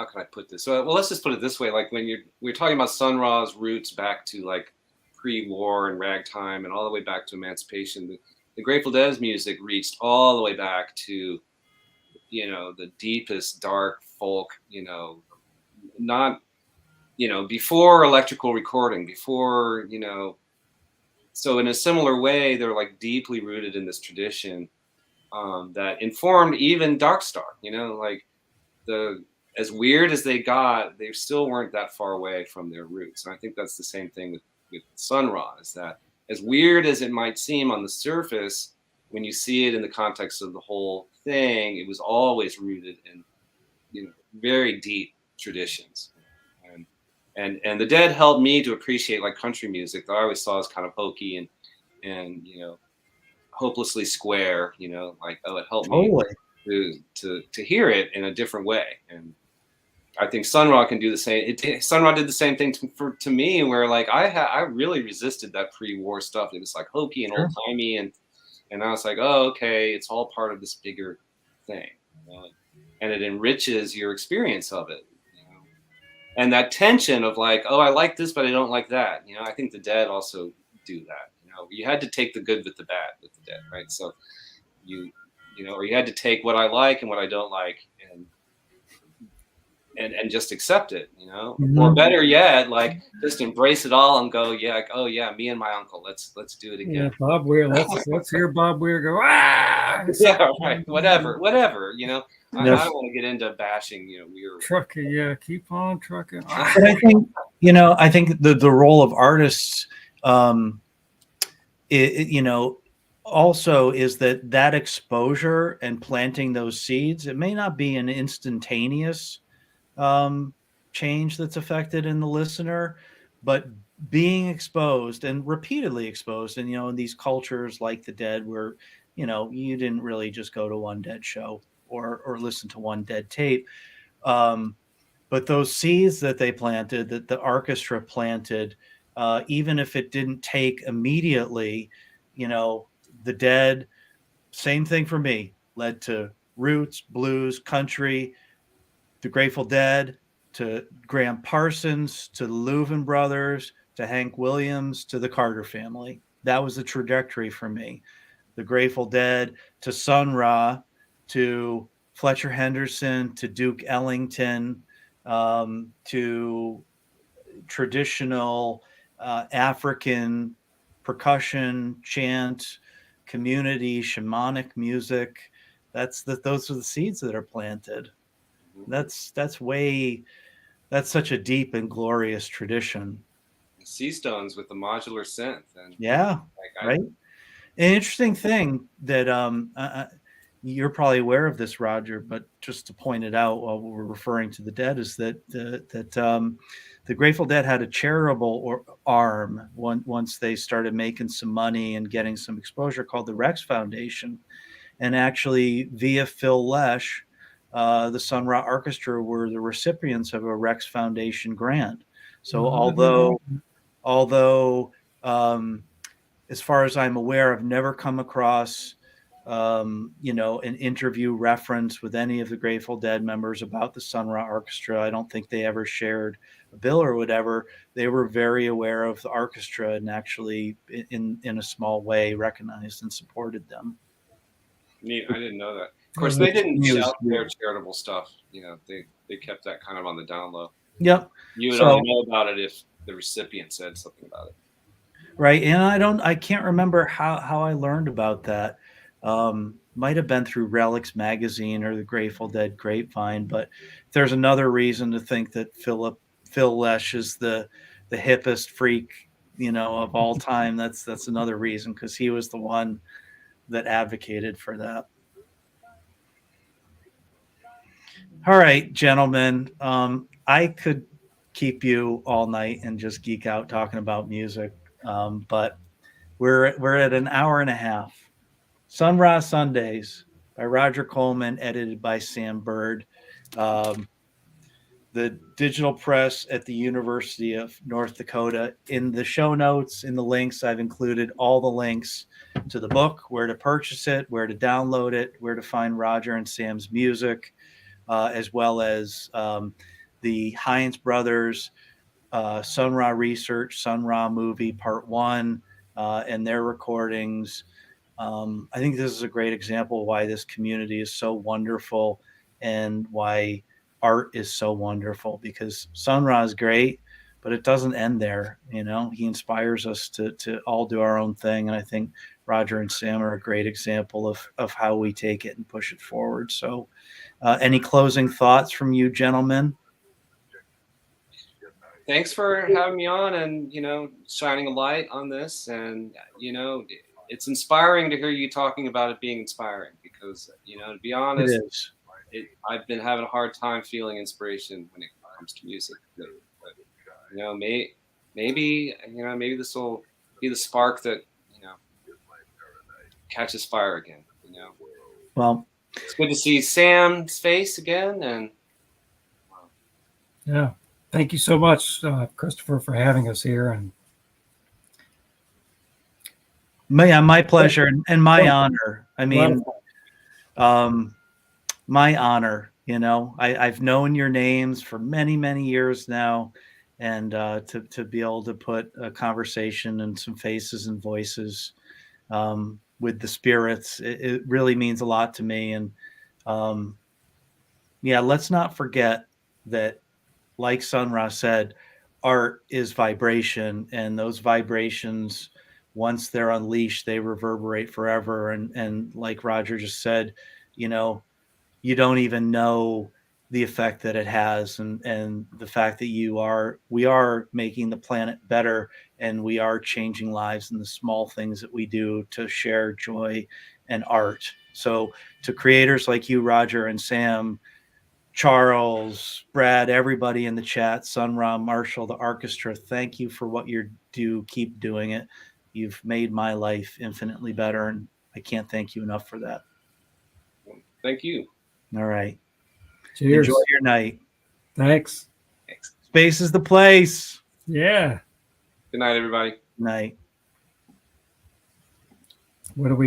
can I put this? So, well, let's just put it this way: like when we're talking about Sun Ra's roots back to like pre-war and ragtime, and all the way back to emancipation, the Grateful Dead's music reached all the way back to, the deepest dark folk, not, before electrical recording, before, so in a similar way, they're like deeply rooted in this tradition that informed even Dark Star, like as weird as they got, they still weren't that far away from their roots. And I think that's the same thing with Sun Ra, is that as weird as it might seem on the surface, when you see it in the context of the whole thing, it was always rooted in, very deep traditions. And the Dead helped me to appreciate like country music that I always saw as kind of hokey and hopelessly square, like, it helped me to hear it in a different way. And I think Sun Ra can do the same. Sun Ra did the same thing to me, where like I really resisted that pre-war stuff. It was like hokey and old-timey, and I was like, oh, okay, it's all part of this bigger thing, and it enriches your experience of it. And that tension of like, oh, I like this, but I don't like that. I think the Dead also do that. You had to take the good with the bad with the Dead, right? So or you had to take what I like and what I don't like, and just accept it, Mm-hmm. Or better yet, like just embrace it all and go, yeah, like, oh yeah, me and my uncle, let's do it again. Yeah, Bob Weir. Let's hear Bob Weir go. Ah, yeah, right. Whatever. I don't want to get into bashing, Weir. Trucking, yeah, keep on trucking. But I think, I think the role of artists, also is that exposure and planting those seeds. It may not be an instantaneous change that's affected in the listener, but being exposed and repeatedly exposed, and in these cultures like the Dead, where you didn't really just go to one Dead show or listen to one Dead tape, but those seeds that they planted, that the orchestra planted, even if it didn't take immediately, you know, the Dead, same thing for me, led to roots, blues, country, the Grateful Dead, to Graham Parsons, to the Louvin Brothers, to Hank Williams, to the Carter family. That was the trajectory for me. The Grateful Dead, to Sun Ra, to Fletcher Henderson, to Duke Ellington, to traditional African percussion, chant, community, shamanic music. Those are the seeds that are planted. That's such a deep and glorious tradition. Sea Stones with the modular synth, and Yeah, right. An interesting thing that you're probably aware of this, Rodger, but just to point it out while we're referring to the Dead, is that the Grateful Dead had a charitable arm once they started making some money and getting some exposure, called the Rex Foundation, and actually via Phil Lesh, the Sun Ra Orchestra were the recipients of a Rex Foundation grant. So although as far as I'm aware, I've never come across, you know, an interview reference with any of the Grateful Dead members about the Sun Ra Orchestra. I don't think they ever shared a bill or whatever. They were very aware of the orchestra and actually, in a small way, recognized and supported them. Neat. I didn't know that. Of course, they didn't shout their charitable stuff. You know, they kept that kind of on the down low. Yep. You would only know about it if the recipient said something about it. Right. And I can't remember how I learned about that. Might have been through Relics magazine or the Grateful Dead grapevine, but there's another reason to think that Phil Lesh is the hippest freak, you know, of all time. That's another reason, because he was the one that advocated for that. All right, gentlemen. I could keep you all night and just geek out talking about music. But we're at an hour and a half. Sun Ra Sundays by Rodger Coleman, edited by Sam Byrd. The digital press at the University of North Dakota. In the show notes, in the links, I've included all the links to the book, where to purchase it, where to download it, where to find Rodger and Sam's music, as well as the Hines Brothers Sun Ra Research, Sun Ra Movie Part 1, and their recordings. I think this is a great example of why this community is so wonderful and why art is so wonderful, because Sun Ra is great, but it doesn't end there. You know, he inspires us to all do our own thing. And I think Rodger and Sam are a great example of how we take it and push it forward. So any closing thoughts from you, gentlemen? Thanks for having me on and, you know, shining a light on this. And, you know, it's inspiring to hear you talking about it being inspiring, because, you know, to be honest, It is. I've been having a hard time feeling inspiration when it comes to music. But, you know, maybe this will be the spark that, you know, catches fire again, you know. Well, it's good to see Sam's face again. And yeah. Thank you so much, Christopher, for having us here. And my pleasure and my honor. I mean, my honor. You know, I've known your names for many, many years now, and to be able to put a conversation and some faces and voices with the spirits, it really means a lot to me. And yeah, let's not forget that, like Sun Ra said, art is vibration, and those vibrations, once they're unleashed, they reverberate forever. And like Rodger just said, you know, you don't even know the effect that it has, and the fact that we are making the planet better, and we are changing lives in the small things that we do to share joy and art. So to creators like you, Rodger and Sam, Charles, Brad, everybody in the chat, Sun Ra, Marshall, the orchestra, thank you for what you do. Keep doing it. You've made my life infinitely better, and I can't thank you enough for that. Thank you. All right. Cheers. Enjoy your night. Thanks. Space is the place. Yeah. Good night, everybody. Night. What do we